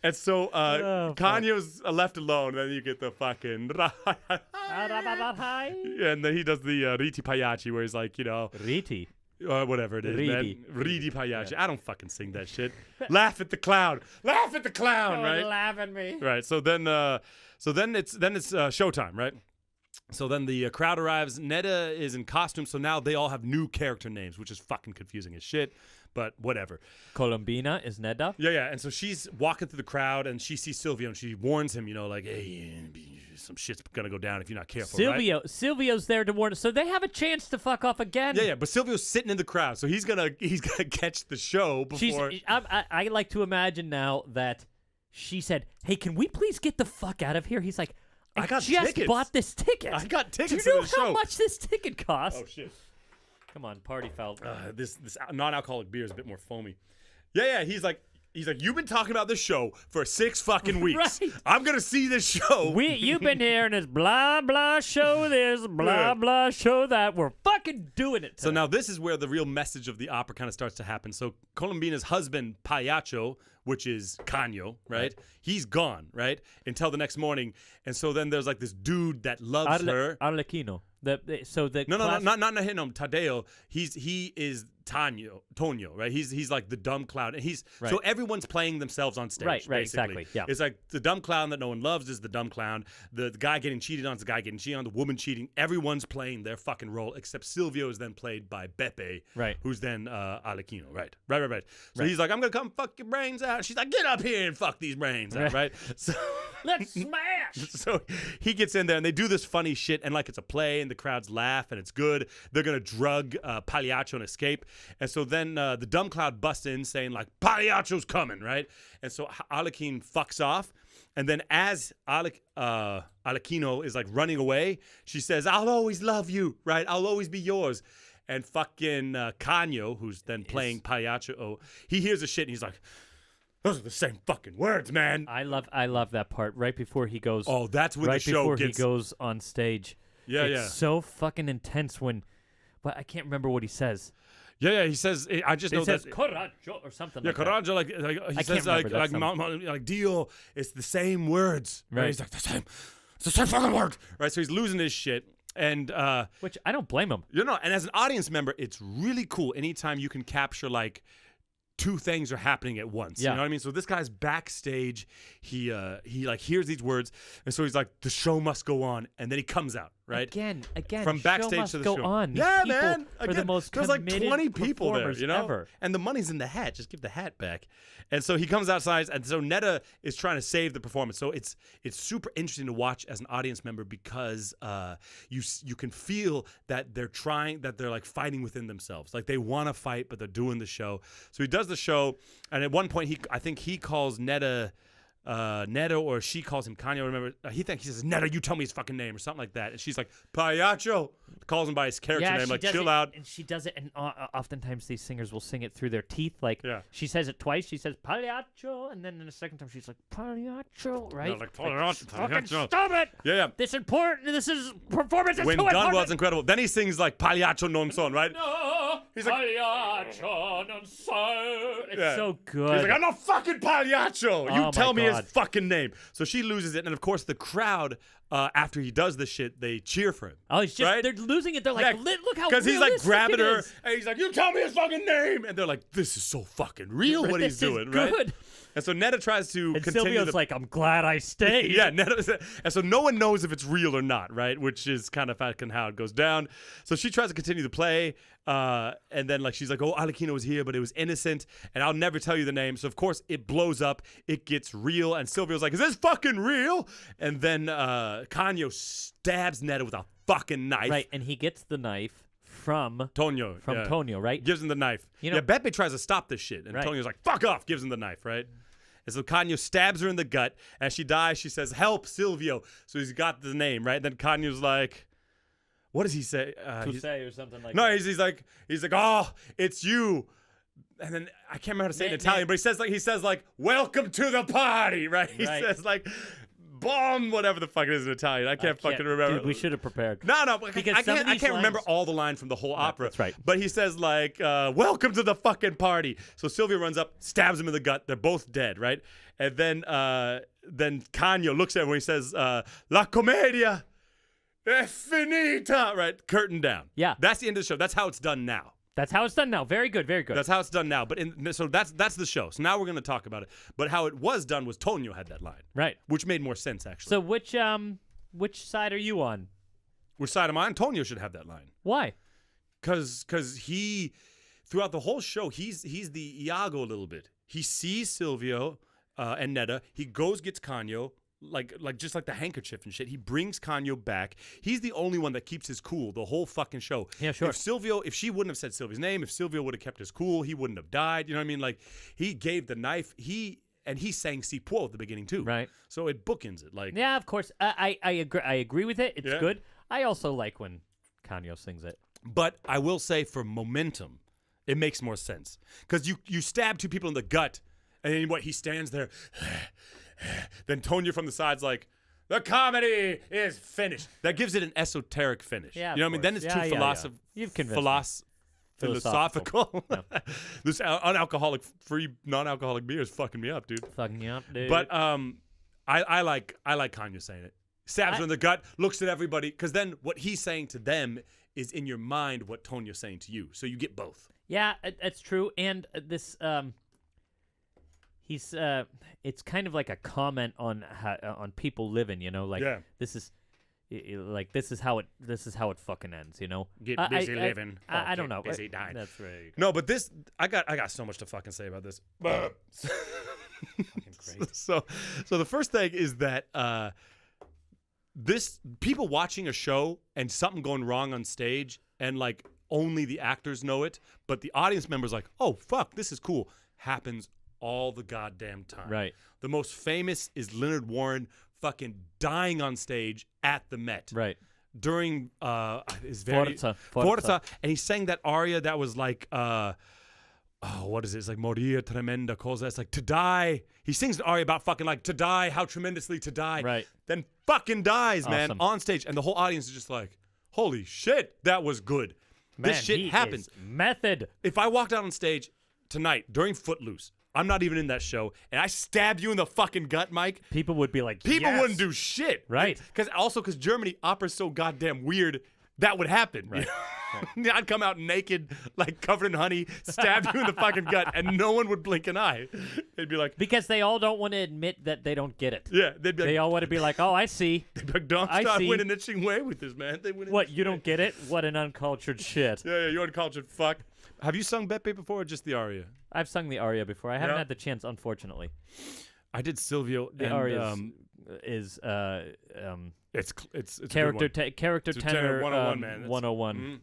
And so Kanye's left alone, and then you get the fucking and then he does the Riti Pagliacci, where he's like, Riti. Whatever it is, Ridi. man. Ridi Pagliacci. I don't fucking sing that shit. Laugh at the clown. Laugh at the clown, right? Laugh at me. Right. So then it's showtime, right? So then the crowd arrives. Neda is in costume, so now they all have new character names, which is fucking confusing as shit. But whatever. Colombina is Neda. Yeah. And so she's walking through the crowd, and she sees Silvio, and she warns him, like, hey, some shit's gonna go down if you're not careful. Silvio's there to warn us, so they have a chance to fuck off again. Yeah. But Silvio's sitting in the crowd, so he's gonna catch the show before. I like to imagine now that she said, "Hey, can we please get the fuck out of here?" He's like, "I got just tickets. bought this ticket. I got tickets Do you know to the show. how much this ticket costs?" Oh shit. Come on, party foul. This non-alcoholic beer is a bit more foamy. Yeah. He's like, you've been talking about this show for 6 fucking weeks. Right. I'm gonna see this show. You've been hearing this blah blah show this, blah blah show that. We're fucking doing it. So now this is where the real message of the opera kind of starts to happen. So Colombina's husband, Pagliaccio, which is Canio, right? He's gone, right? Until the next morning. And so then there's like this dude that loves her. Arlecchino. No, not him, Taddeo. He is Tonio, right? He's like the dumb clown, and so everyone's playing themselves on stage. Right, basically. exactly. Yeah, it's like the dumb clown that no one loves is the dumb clown. The guy getting cheated on is the guy getting cheated on. The woman cheating. Everyone's playing their fucking role, except Silvio is then played by Beppe, right? Who's then Arlecchino, right? So he's like, I'm gonna come fuck your brains out. She's like, get up here and fuck these brains out, right? So let's smash. So he gets in there and they do this funny shit, and like it's a play, and the crowds laugh, and it's good. They're gonna drug Pagliaccio and escape. And so then the dumb clown busts in saying, like, Pagliaccio's coming, right? And so Arlecchino fucks off. And then as Arlecchino is, like, running away, she says, I'll always love you, right? I'll always be yours. And fucking Canio, who's then playing Pagliaccio, he hears the shit, and he's like, those are the same fucking words, man. I love that part right before he goes. Oh, that's when right the show before he goes on stage. Yeah, it's so fucking intense when, but I can't remember what he says. Yeah. He says, I just know that. He says coraggio or something. Yeah, like coraggio, that. He says like Dio. It's the same words. Right. He's like it's the same fucking word. Right. So he's losing his shit. And which I don't blame him. And as an audience member, it's really cool anytime you can capture like 2 things are happening at once. Yeah. You know what I mean? So this guy's backstage. He like hears these words, and so he's like, the show must go on, and then he comes out, right? Again, from backstage must to the go show. on. These Yeah, people man. are the most there's like committed 20 people there, performers you know? ever. And the money's in the hat. Just give the hat back. And so he comes outside, and so Neda is trying to save the performance. So it's super interesting to watch as an audience member because you can feel that they're like fighting within themselves. Like they want to fight, but they're doing the show. So he does the show, and at one point I think he calls Neda or she calls him Canio. Remember, he says, Neda, you tell me his fucking name or something like that. And she's like, Pagliaccio. Calls him by his character name, like, chill out. And she does it, and oftentimes these singers will sing it through their teeth. Like, she says it twice. She says, Pagliaccio, and then in the second time, she's like, Pagliaccio, right? Yeah, like, Pagliaccio. Fucking stop it! Yeah. This is performance is when too important. Gun was incredible. Then he sings, like, Pagliaccio non son, right? No, he's like, Pagliaccio non son. It's so good. He's like, I'm not fucking Pagliaccio. You tell me his fucking name. So she loses it, and of course, the crowd, after he does this shit, they cheer for him. Oh, it's just, they're losing it. They're like, look how realistic because he's like grabbing her, is. and he's like, you tell me his fucking name. And they're like, this is so fucking real what he's doing, right? Good. And so Neda tries to and continue. Silvio's like, I'm glad I stayed. Yeah, and so no one knows if it's real or not, right? Which is kind of how it goes down. So she tries to continue to play, and then like she's like, oh, Arlecchino was here, but it was innocent, and I'll never tell you the name. So of course it blows up, it gets real, and Silvio's like, is this fucking real? And then Canio stabs Neda with a fucking knife. Right, and he gets the knife from Tonio. Tonio, right? Gives him the knife. Beppe tries to stop this shit, and Tonio's like, fuck off, gives him the knife, right? And so Canio stabs her in the gut. As she dies, she says, help, Silvio. So he's got the name, right? Then Canio's like, what does he say? To say or something like that. No, he's like, oh, it's you. And then I can't remember how to say it in Italian, but he says like, welcome to the party, right? He says like, bomb, whatever the fuck it is in Italian. I can't fucking remember. Dude, we should have prepared. No, because I can't remember all the line from the whole opera. That's right. But he says like, welcome to the fucking party. So Silvio runs up, stabs him in the gut. They're both dead, right? And then Canio looks at him when he says, La commedia è finita, right? Curtain down. Yeah. That's the end of the show. That's how it's done now. That's how it's done now. Very good, very good. That's how it's done now. But so that's the show. So now we're going to talk about it. But how it was done was Tonio had that line. Right. Which made more sense, actually. So which side are you on? Which side am I on? Tonio should have that line. Why? Because he, throughout the whole show, he's the Iago a little bit. He sees Silvio and Netta. He goes, gets Canio, like just like the handkerchief and shit. He brings Canio back. He's the only one that keeps his cool the whole fucking show. Yeah, sure. If she wouldn't have said Silvio's name, if Silvio would have kept his cool, he wouldn't have died. You know what I mean? Like, he gave the knife. He sang Si Può at the beginning too. Right. So it bookends it. Like, yeah, of course. I agree. I agree with it. It's Yeah. good. I also like when Canio sings it. but I will say for momentum, it makes more sense because you stab two people in the gut, and then he stands there. Then Tonio from the side's like, the comedy is finished. That gives it an esoteric finish. Yeah, you know what I mean? Then it's too You've convinced me. philosophical. Yeah. This free non-alcoholic beer is fucking me up, dude. Fucking you up, dude. But I like Kanye saying it. Stabs her in the gut, looks at everybody, because then what he's saying to them is in your mind what Tonio's saying to you. So you get both. yeah, that's true. And this, he's, it's kind of like a comment on on people living. You know, like Yeah. this is. Like this is how it fucking ends, you know. Get busy living. I don't know. Busy dying. That's right. No, but this I got so much to fucking say about this. Fucking great. So the first thing is that this people watching a show and something going wrong on stage and like only the actors know it, but the audience members like, oh fuck, this is cool. Happens all the goddamn time. Right. The most famous is Leonard Warren fucking dying on stage at the Met. Right. During his very Forza. And he sang that aria that was like what is it? It's like Moria tremenda cosa. It's like to die. He sings an aria about fucking like to die, how tremendously to die. Right. Then fucking dies, man, Awesome. on stage. And the whole audience is just like, holy shit, that was good. Man, this shit he happens. is method. If I walked out on stage tonight during Footloose, I'm not even in that show, and I stabbed you in the fucking gut, Mike, People would be like, people yes. wouldn't do shit. Right. Because Germany opera's so goddamn weird, that would happen. Right. I'd come out naked, like covered in honey, stab you in the fucking gut, and no one would blink an eye. They'd be like, Because they all don't want to admit that they don't get it. yeah, they'd be like, They all want to be like, oh, I see. they'd be like, don't I stop see. winning itching way with this, man. They win What, you don't get it? What an uncultured shit. Yeah, you uncultured fuck. Have you sung Beppe before or just the aria? I've sung the aria before. I haven't Yeah. had the chance, unfortunately. I did Silvio. The and, aria is it's a character good one. character It's a tenor 101, man. That's- 101. Mhm.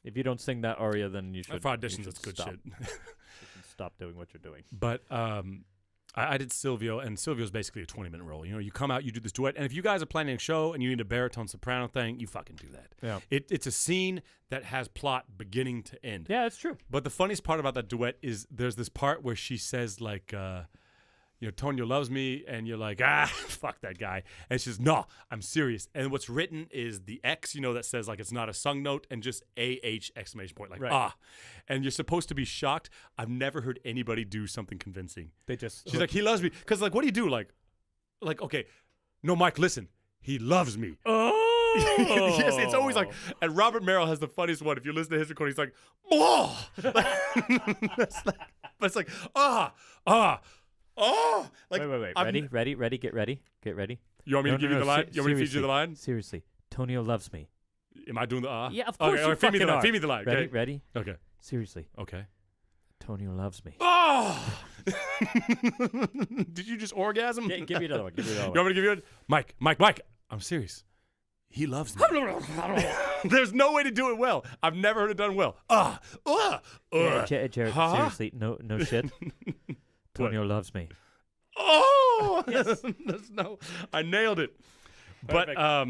If you don't sing that aria, then you should. For you auditions, should it's good stop. shit. You should stop doing what you're doing. But I did Silvio, and Silvio's basically a 20-minute role. You know, you come out, you do this duet, and if you guys are planning a show and you need a baritone soprano thing, you fucking do that. Yeah. It's a scene that has plot beginning to end. Yeah, it's true. But the funniest part about that duet is there's this part where she says like, you know, Tonio loves me, and you're like, fuck that guy. And she says, no, I'm serious. And what's written is the X, you know, that says like it's not a sung note and just AH exclamation point, like Right. And you're supposed to be shocked. I've never heard anybody do something convincing. They just. She's like, he loves me. Because, like, what do you do? Like, okay, no, Mike, listen. He loves me. oh. Yes, it's always like, and Robert Merrill has the funniest one. If you listen to his recording, he's like, oh. That's like, but it's like, oh. Like, Wait. I'm- Ready. Get ready. You want me to give you the line? You want me to feed you the line? Seriously. Tonio loves me. Am I doing the Yeah, of course Okay, you feed me the fucking line. are. Feed me the line. Okay. Ready? Okay. Seriously. Okay. Tonio loves me. Oh! Did you just orgasm? Give me another one. You want me to give you it? Mike, I'm serious. He loves me. There's no way to do it well. I've never heard it done well. Jared, Huh? seriously, no shit. Tonio loves me. Oh! Yes. There's no. I nailed it. Perfect. But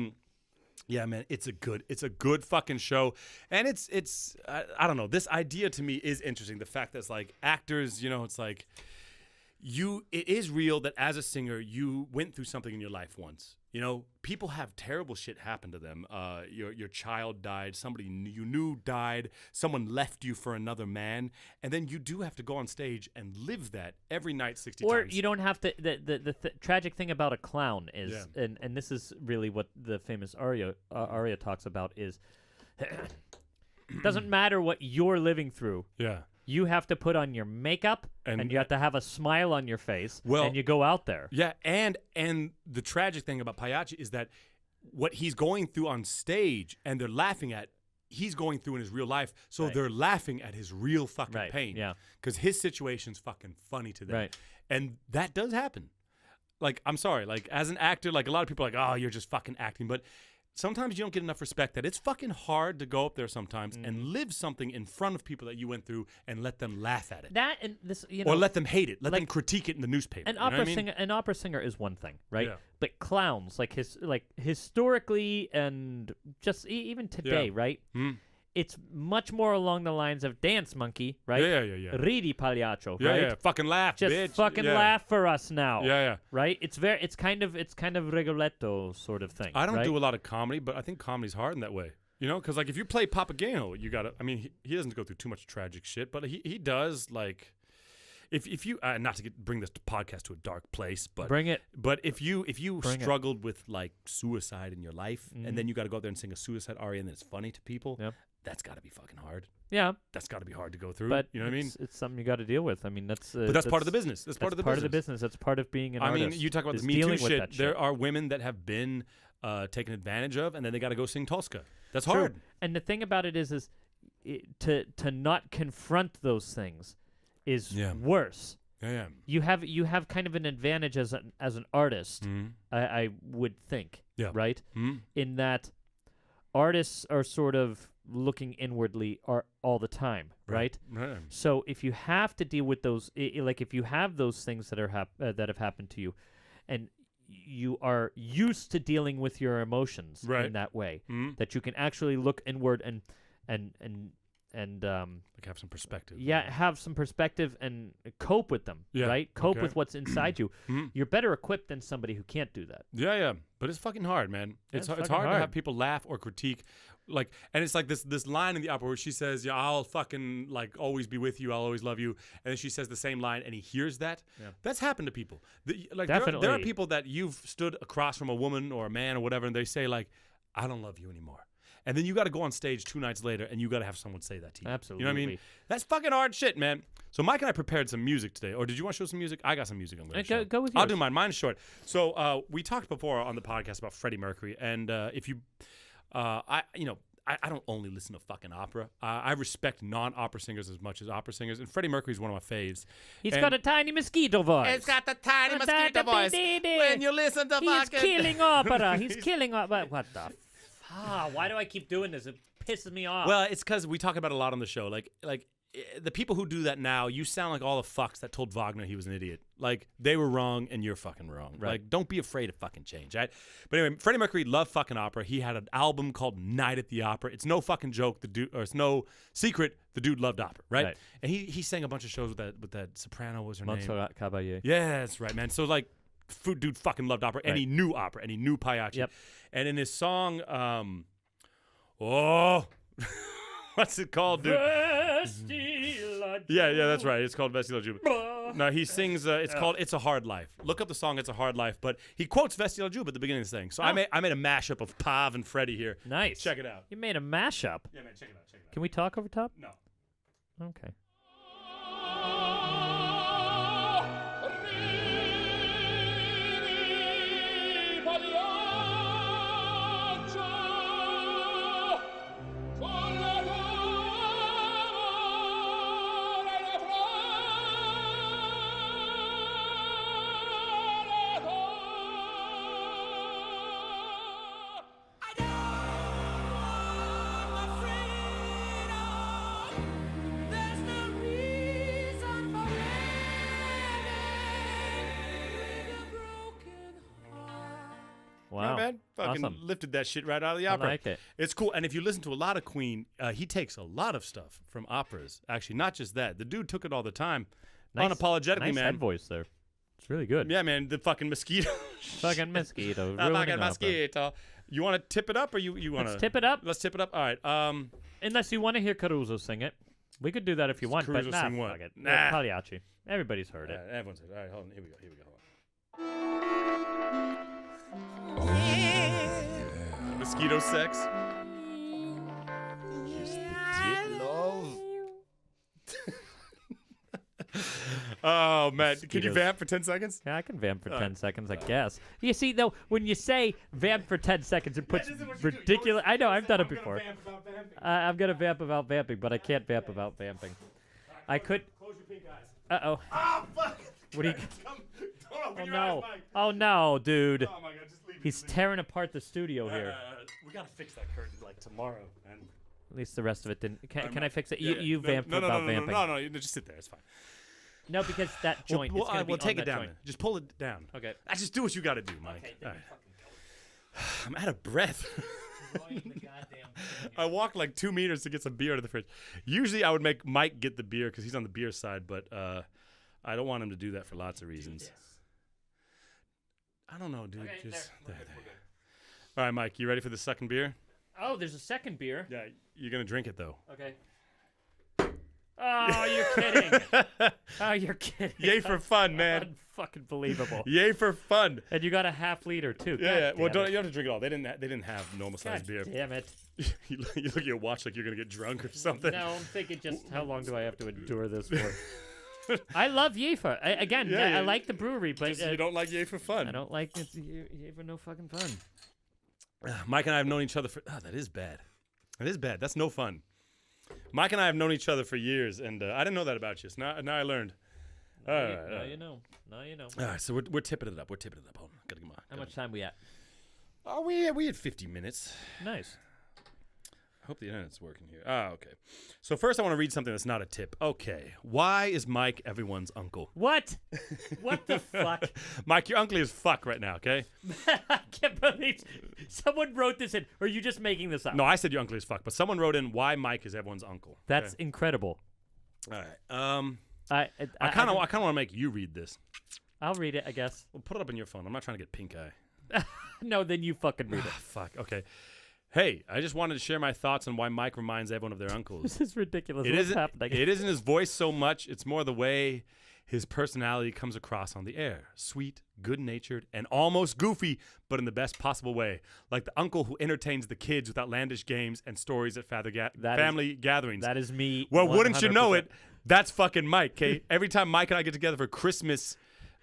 yeah, man, it's a good fucking show, and it's I don't know. This idea to me is interesting. The fact that it's like actors, you know, it's like it is real that as a singer you went through something in your life once. You know, people have terrible shit happen to them. Your child died, somebody you knew died, someone left you for another man, and then you do have to go on stage and live that every night 60 Or times. you don't have to. The tragic thing about a clown is, Yeah. and this is really what the famous aria talks about is, Doesn't matter what you're living through. Yeah. You have to put on your makeup, and you have to have a smile on your face, and you go out there. Yeah, and the tragic thing about Pagliacci is that what he's going through on stage and they're laughing at, he's going through in his real life, so they're laughing at his real fucking pain. Yeah. Because his situation's fucking funny to them. Right. And that does happen. Like, I'm sorry, like, as an actor, like, a lot of people are like, oh, you're just fucking acting, but sometimes you don't get enough respect that it's fucking hard to go up there sometimes and live something in front of people that you went through and let them laugh at it. That and this, you know, or let them hate it. Let them critique it in the newspaper. An opera singer is one thing, right? Yeah. But clowns, like historically and just even today, right? It's much more along the lines of dance monkey, right? Yeah. Ridi Pagliaccio, Yeah, right? yeah. Fucking laugh, Just bitch. fucking laugh for us now. Yeah. Right? It's kind of Rigoletto sort of thing. I don't right? do a lot of comedy, but I think comedy's hard in that way. You know, because like if you play Papageno, you gotta. I mean, he doesn't go through too much tragic shit, but he does like. If you not to bring this podcast to a dark place, but bring it. But if you struggled with like suicide in your life, and then you got to go out there and sing a suicide aria, and then it's funny to people, that's got to be fucking hard. Yeah, that's got to be hard to go through. But you know what I mean? It's something you got to deal with. I mean, that's part of the business. That's part of the business. That's part of being an artist. I mean, you talk about the Me Too shit. There are women that have been taken advantage of, and then they got to go sing Tosca. That's hard. True. And the thing about it is to not confront those things is worse. Yeah. You have kind of an advantage as an artist. I would think. Yeah. Right. In that artists are sort of looking inwardly all the time, right? Right. So if you have to deal with those, like if you have those things that are that have happened to you, and you are used to dealing with your emotions in that way, that you can actually look inward and like have some perspective. Yeah, have some perspective and cope with them. Yeah. Right? Cope with what's inside you. You're better equipped than somebody who can't do that. Yeah. But it's fucking hard, man. It's hard to have people laugh or critique. Like, and it's like this line in the opera where she says, "Yeah, I'll fucking like always be with you. I'll always love you." And then she says the same line, and he hears that. Yeah. That's happened to people. There are people that you've stood across from a woman or a man or whatever, and they say like, "I don't love you anymore." And then you got to go on stage 2 nights later, and you got to have someone say that to you. Absolutely. You know what I mean? That's fucking hard shit, man. So Mike and I prepared some music today. Or did you want to show some music? I got some music I'm going to show. Go with yours. I'll do mine. Mine's short. So we talked before on the podcast about Freddie Mercury, and if you, I don't only listen to fucking opera. I respect non-opera singers as much as opera singers, and Freddie Mercury's one of my faves. He's got a tiny mosquito voice. It's got the tiny mosquito voice. When you listen to He's killing opera. He's killing opera. What the? Why do I keep doing this? It pisses me off. Well, it's because we talk about it a lot on the show. Like the people who do that now, you sound like all the fucks that told Wagner he was an idiot. Like, they were wrong and you're fucking wrong. Right. Like, don't be afraid of fucking change, right? But anyway, Freddie Mercury loved fucking opera. He had an album called Night at the Opera. It's no fucking joke. It's no secret. The dude loved opera, right? And he sang a bunch of shows with that soprano. What was her name? Montserrat Caballé. Yeah, that's right, man. So like, dude fucking loved opera, and he knew opera, and he knew Pagliacci. Yep. And in his song, what's it called, dude? Yeah, that's right. It's called Vesti la Giubba. No, he sings. It's called "It's a Hard Life." Look up the song "It's a Hard Life," but he quotes Vesti la Giubba at the beginning of the thing. So I made a mashup of Pav and Freddie here. Nice. Check it out. You made a mashup. Yeah, man. Check it out. Can we talk over top? No. Okay. Wow. Yeah, man. Fucking lifted that shit right out of the opera. I like it. It's cool. And if you listen to a lot of Queen, he takes a lot of stuff from operas. Actually, not just that. The dude took it all the time. Unapologetically, nice man. Head voice there. It's really good. Yeah, man. The fucking mosquito. Fucking mosquito. The fucking mosquito. You want to tip it up or you want to? Let's tip it up. Let's tip it up. All right. Unless you want to hear Caruso sing it. We could do that if you want, Caruso but sing what? Fuck it. Nah. Pagliacci. Everybody's heard it. Everyone's heard it. All right, hold on. Here we go. Mosquito sex. Just the Oh, man. Can you Mosquitoes. vamp for 10 seconds? Yeah, I can vamp for 10 seconds, I guess. You see, though, when you say vamp for 10 seconds, it puts ridiculous. I know, I've done it before. I'm gonna vamp about vamping, but I can't vamp about vamping. I could. Close your pink eyes. Uh-oh. Oh, fuck. What do you? Don't open Oh your eyes, no! Mike. Oh no, dude! Oh, my God. Just leave it. He's tearing apart the studio here. We got to fix that curtain, like, tomorrow, man. At least the rest of it didn't. Can I fix it? Yeah, You vamp about vamping. No, just sit there. It's fine. No, because that joint. We'll, it's gonna be we'll take on it that down. joint. Then. Just pull it down. Okay. Just do what you got to do, Mike. Okay, All then right. I'm out of breath. you fucking go. I walked like 2 meters to get some beer out of the fridge. Usually I would make Mike get the beer because he's on the beer side, but I don't want him to do that for lots of reasons. I don't know, dude. Okay, Just there. there. All right, Mike, you ready for the second beer? Oh, there's a second beer. Yeah, you're going to drink it, though. Okay. Oh, you're kidding. Oh, you're kidding. Yay for fun, man. Unfucking believable. Yay for fun. And you got a half liter too. Yeah. God Well, damn it. you don't have to drink it all. They didn't have normal God sized beer. damn it. You look at your watch like you're gonna get drunk or something. No, I'm thinking just how long do I have to endure this for? I love Yefa. I like the brewery, but Just, you don't like Yay for fun. I don't like Yefa. No fucking fun. Mike and I have known each other for. Oh, that is bad. That is bad. That's no fun. Mike and I have known each other for years, and I didn't know that about you. So now I learned. All right. Now you know. Now you know. All right, so we're tipping it up. We're tipping it up. Hold on. Gotta get my. How much time we at? Oh, we had 50 minutes. Nice. I hope the internet's working here. Ah, okay. So first I want to read something that's not a tip. Okay. Why is Mike everyone's uncle? What? What the fuck? Mike, you're ugly as fuck right now, okay? I can't believe someone wrote this in. Or are you just making this up? No, I said you're ugly as fuck, but someone wrote in why Mike is everyone's uncle. That's incredible. All right. I kind of want to make you read this. I'll read it, I guess. Well, put it up on your phone. I'm not trying to get pink eye. No, then you fucking read it. Fuck. Okay. Hey, I just wanted to share my thoughts on why Mike reminds everyone of their uncles. This is ridiculous. It What's isn't. happening? It isn't his voice so much. It's more the way his personality comes across on the air. Sweet, good-natured, and almost goofy, but in the best possible way. Like the uncle who entertains the kids with outlandish games and stories at family gatherings. That is me. Well, wouldn't you know 100%. it? That's fucking Mike, okay? Every time Mike and I get together for Christmas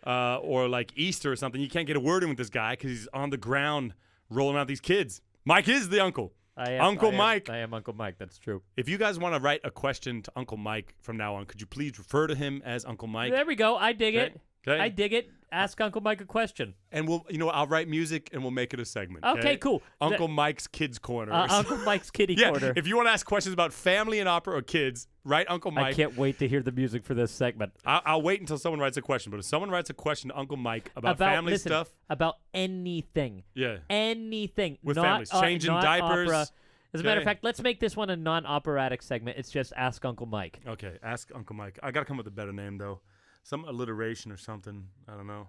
or like Easter or something, you can't get a word in with this guy because he's on the ground rolling around these kids. Mike is the uncle. Uncle Mike. I am Uncle Mike. That's true. If you guys want to write a question to Uncle Mike from now on, could you please refer to him as Uncle Mike? There we go. I dig it. Okay. I dig it. Ask Uncle Mike a question. And I'll write music and we'll make it a segment. Okay, cool. Uncle Mike's Kids Corner. Uncle Mike's Kitty Yeah, Corner. if you want to ask questions about family and opera or kids, write Uncle Mike. I can't wait to hear the music for this segment. I'll wait until someone writes a question. But if someone writes a question to Uncle Mike about family listen, stuff. About anything. Yeah. Anything. With not, families. Changing not diapers. Opera. As a matter of Okay. fact, let's make this one a non-operatic segment. It's just Ask Uncle Mike. Okay, ask Uncle Mike. I got to come up with a better name, though. Some alliteration or something. I don't know.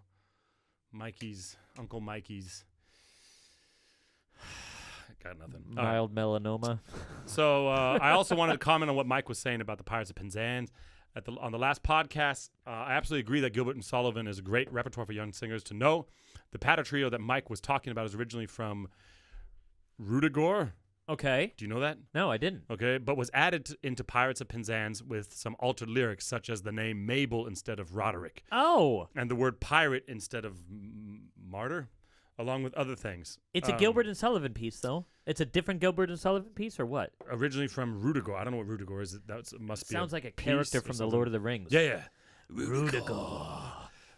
Uncle Mikey's. Got nothing. All right. Mild melanoma. So I also wanted to comment on what Mike was saying about the Pirates of Penzance. On the last podcast, I absolutely agree that Gilbert and Sullivan is a great repertoire for young singers to know. The patter trio that Mike was talking about is originally from Rudagore. Okay. Do you know that? No, I didn't. Okay, but was added into Pirates of Penzance with some altered lyrics, such as the name Mabel instead of Roderick, Oh. and the word pirate instead of martyr, along with other things. It's a Gilbert and Sullivan piece, though. It's a different Gilbert and Sullivan piece, or what? Originally from Rudagore. I don't know what Rudagore is. That must be. Sounds like a piece character or from The something. Lord of the Rings. Yeah. Rudagore.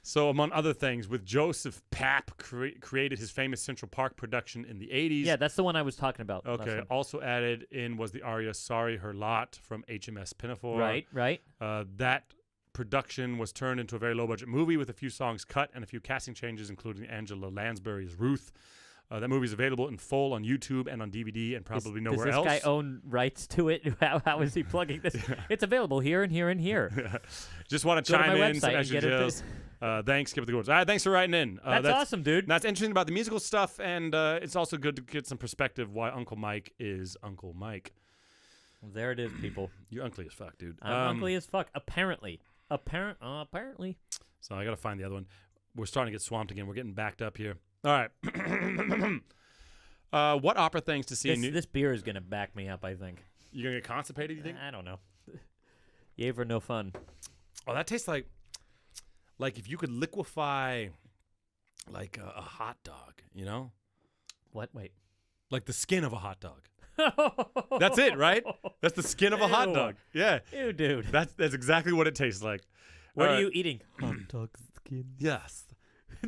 So, among other things, with Joseph Papp created his famous Central Park production in the 80s. Yeah, that's the one I was talking about. last Okay. time. Also added in was the aria "Sorry Her Lot" from HMS Pinafore. Right. That production was turned into a very low-budget movie with a few songs cut and a few casting changes, including Angela Lansbury's Ruth. That movie is available in full on YouTube and on DVD and probably nowhere else. Does this guy own rights to it? How is he plugging this? It's available here and here and here. Just want to Go to chime my in. Some website and extra get it details. Thanks, Skip the Gourds. All right, thanks for writing in. That's awesome, dude. That's interesting about the musical stuff, and it's also good to get some perspective why Uncle Mike is Uncle Mike. There it is, people. You're ugly as fuck, dude. I'm ugly as fuck. Apparently. Apparently. So I got to find the other one. We're starting to get swamped again. We're getting backed up here. All right. What opera things to see in New... This beer is going to back me up, I think. You're going to get constipated, you think? I don't know. Yay for no fun. Oh, that tastes like... like if you could liquefy like a hot dog, you know? What? Wait. Like the skin of a hot dog. That's it, right? That's the skin of a hot Ew. dog. Yeah. Ew, dude. That's exactly what it tastes like. What All are right. you eating? Hot dog skin. Yes.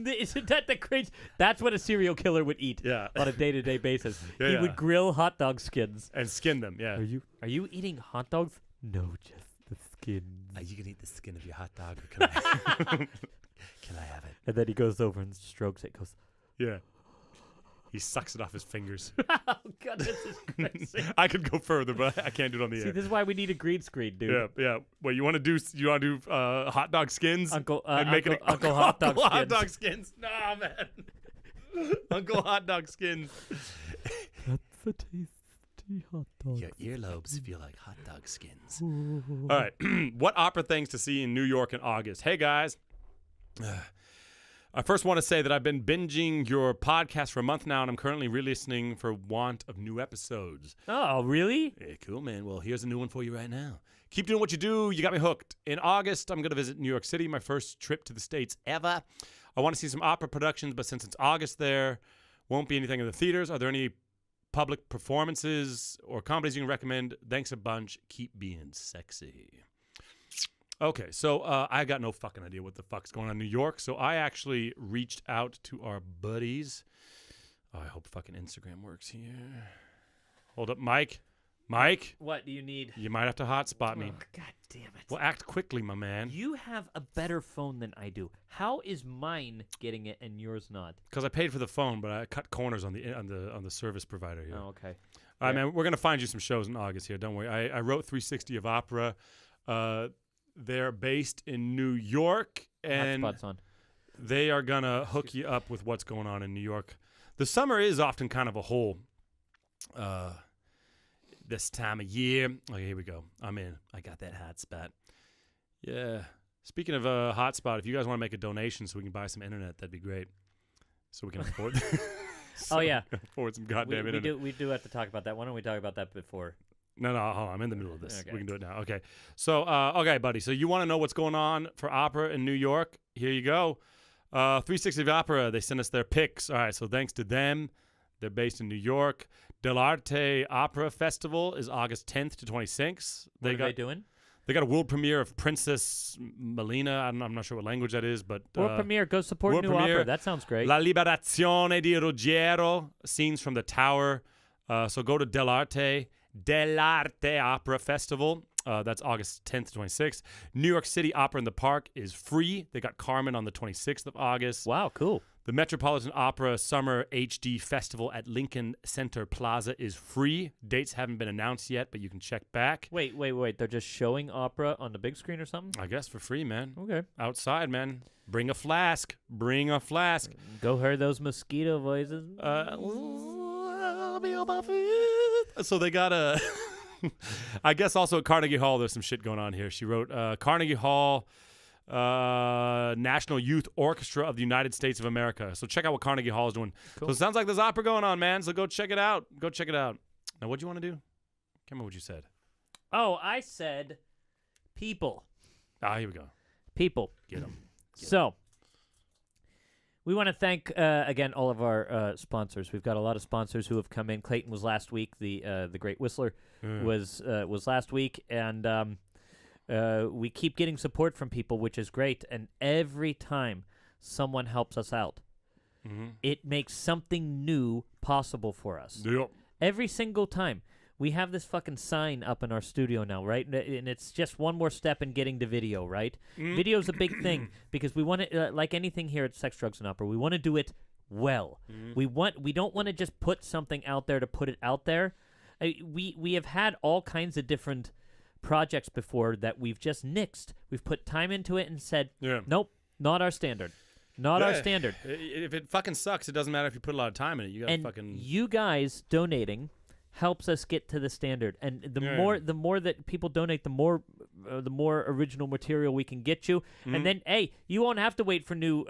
Isn't that the crazy? That's what a serial killer would eat Yeah. on a day-to-day basis. Yeah, He yeah. would grill hot dog skins. And skin them, yeah. Are you eating hot dogs? No, just the skin. You can eat the skin of your hot dog. Or can I, can I have it? And then he goes over and strokes it. Goes, Yeah. He sucks it off his fingers. oh god, this is crazy. I could go further, but I can't do it on the See, air. this is why we need a green screen, dude. Yeah, yeah. Well, you want to do hot dog skins? Uncle Uncle Hot Dog Hot Skins. Dog Skins. Nah, man. Uncle Hot Dog Skins. That's a tasty hot dog. Your earlobes feel like hot dog skins. All right. What opera things to see in New York in August? Hey, guys. I first want to say that I've been binging your podcast for a month now, and I'm currently re-listening for want of new episodes. Oh, really? Hey, cool, man. Well, here's a new one for you right now. Keep doing what you do. You got me hooked. In August, I'm going to visit New York City, my first trip to the States ever. I want to see some opera productions, but since it's August there, won't be anything in the theaters. Are there any public performances or comedies you can recommend? Thanks a bunch. Keep being sexy. Okay, so I got no fucking idea what the fuck's going on in New York, so I actually reached out to our buddies. Oh, I hope fucking Instagram works here. Hold up, Mike. Mike, What do you need? you might have to hotspot me. Oh, god damn it. Well, act quickly, my man, You have a better phone than I do. How is mine getting it and yours not? because I paid for the phone, but I cut corners on the service provider here. Oh, okay. All right, Yeah. man, we're gonna find you some shows in August here. Don't worry. I wrote 360 of Opera. They're based in New York, and Hotspot's on. they are gonna hook you up with what's going on in New York. The summer is often kind of a hole. This time of year. Okay, here we go. I'm in. I got that hot spot. Yeah. Speaking of a hot spot, if you guys want to make a donation so we can buy some internet, that'd be great. So we can afford. Oh, yeah. Afford some goddamn internet. We do have to talk about that. Why don't we talk about that before? No, hold on. I'm in the middle of this. Okay. We can do it now. Okay. So, okay, buddy. So you want to know what's going on for opera in New York? Here you go. 360 of Opera, they sent us their picks. All right, so thanks to them. They're based in New York. Dell'Arte Opera Festival is August 10th to 26th. What are they doing? They got a world premiere of Princess Melina. I'm not sure what language that is, but World premiere. Go support world new premiere. opera. That sounds great. La Liberazione di Ruggiero, scenes from the Tower. So go to Dell'Arte Opera Festival. That's August 10th to 26th. New York City Opera in the Park is free. They got Carmen on the 26th of August. Wow, cool. The Metropolitan Opera Summer HD Festival at Lincoln Center Plaza is free. Dates haven't been announced yet, but you can check back. Wait. They're just showing opera on the big screen or something? I guess for free, man. Okay. Outside, man. Bring a flask. Bring a flask. Go hear those mosquito voices. So they got a... I guess also at Carnegie Hall, there's some shit going on here. She wrote, Carnegie Hall... National Youth Orchestra of the United States of America. So check out what Carnegie Hall is doing. Cool. So it sounds like there's opera going on, man. So go check it out. Go check it out. Now, what do you want to do? Can't remember what you said. Oh, I said people. Here we go. People. Get them. So, we want to thank, again, all of our sponsors. We've got a lot of sponsors who have come in. Clayton was last week. The Great Whistler was last week. And we keep getting support from people, which is great. And every time someone helps us out, it makes something new possible for us. Yep. Every single time. We have this fucking sign up in our studio now, right? And it's just one more step in getting to video, right? Video's a big thing because we want to, like anything here at Sex, Drugs, and Opera, we want to do it well. We don't want to just put something out there to put it out there. We have had all kinds of different projects before that we've just nixed. We've put time into it and said, nope, not our standard. Not our standard. If it fucking sucks, it doesn't matter if you put a lot of time in it. You gotta And fucking... you guys donating helps us get to the standard, and the more that people donate, the more original material we can get you. And then, hey, you won't have to wait for new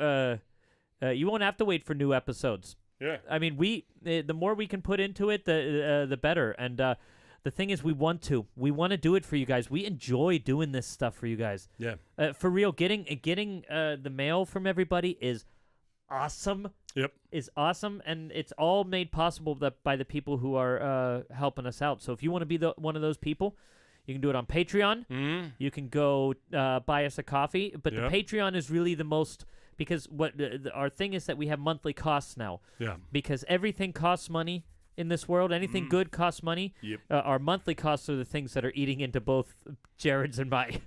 episodes. Yeah. I mean, the more we can put into it, the better. And the thing is, we want to do it for you guys. We enjoy doing this stuff for you guys. Yeah. For real, getting the mail from everybody is awesome. Yep. Is awesome, and it's all made possible by the people who are helping us out. So if you want to be one of those people, you can do it on Patreon. Mm. You can go buy us a coffee, but the Patreon is really the most, because our thing is that we have monthly costs now. Yeah. Because everything costs money in this world. Anything good costs money. Yep. Our monthly costs are the things that are eating into both Jared's and my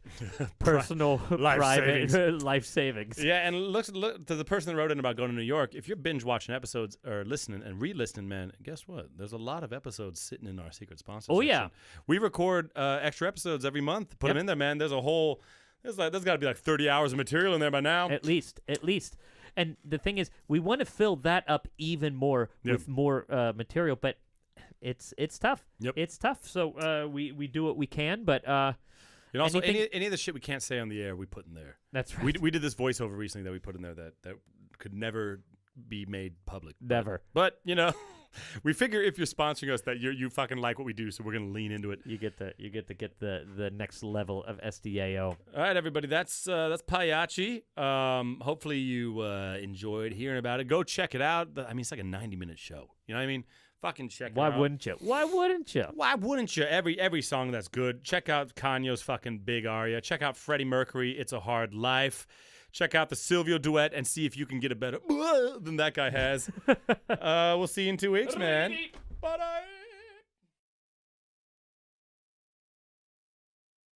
personal private life savings. Yeah, and look to the person that wrote in about going to New York. If you're binge watching episodes or listening and re-listening, man, guess what? There's a lot of episodes sitting in our secret sponsor section. Yeah, we record extra episodes every month. Put them in there, man. There's a whole. There's got to be like 30 hours of material in there by now. At least. And the thing is, we want to fill that up even more with more material, but it's tough. Yep. It's tough. So we do what we can, but and also any of the shit we can't say on the air, we put in there. That's right. We did this voiceover recently that we put in there that could never be made public. Never. But we figure if you're sponsoring us that you fucking like what we do, so we're gonna lean into it. You get to get the next level of SDAO. All right, everybody, that's Pagliacci. Hopefully you enjoyed hearing about it. Go check it out. I mean, it's like a 90-minute show. You know what I mean? Fucking check it out. Why wouldn't you? Why wouldn't you? Every song that's good. Check out Kanye's fucking Big Aria. Check out Freddie Mercury, It's a Hard Life. Check out the Silvio duet and see if you can get a better than that guy has. We'll see you in 2 weeks, man. Bye.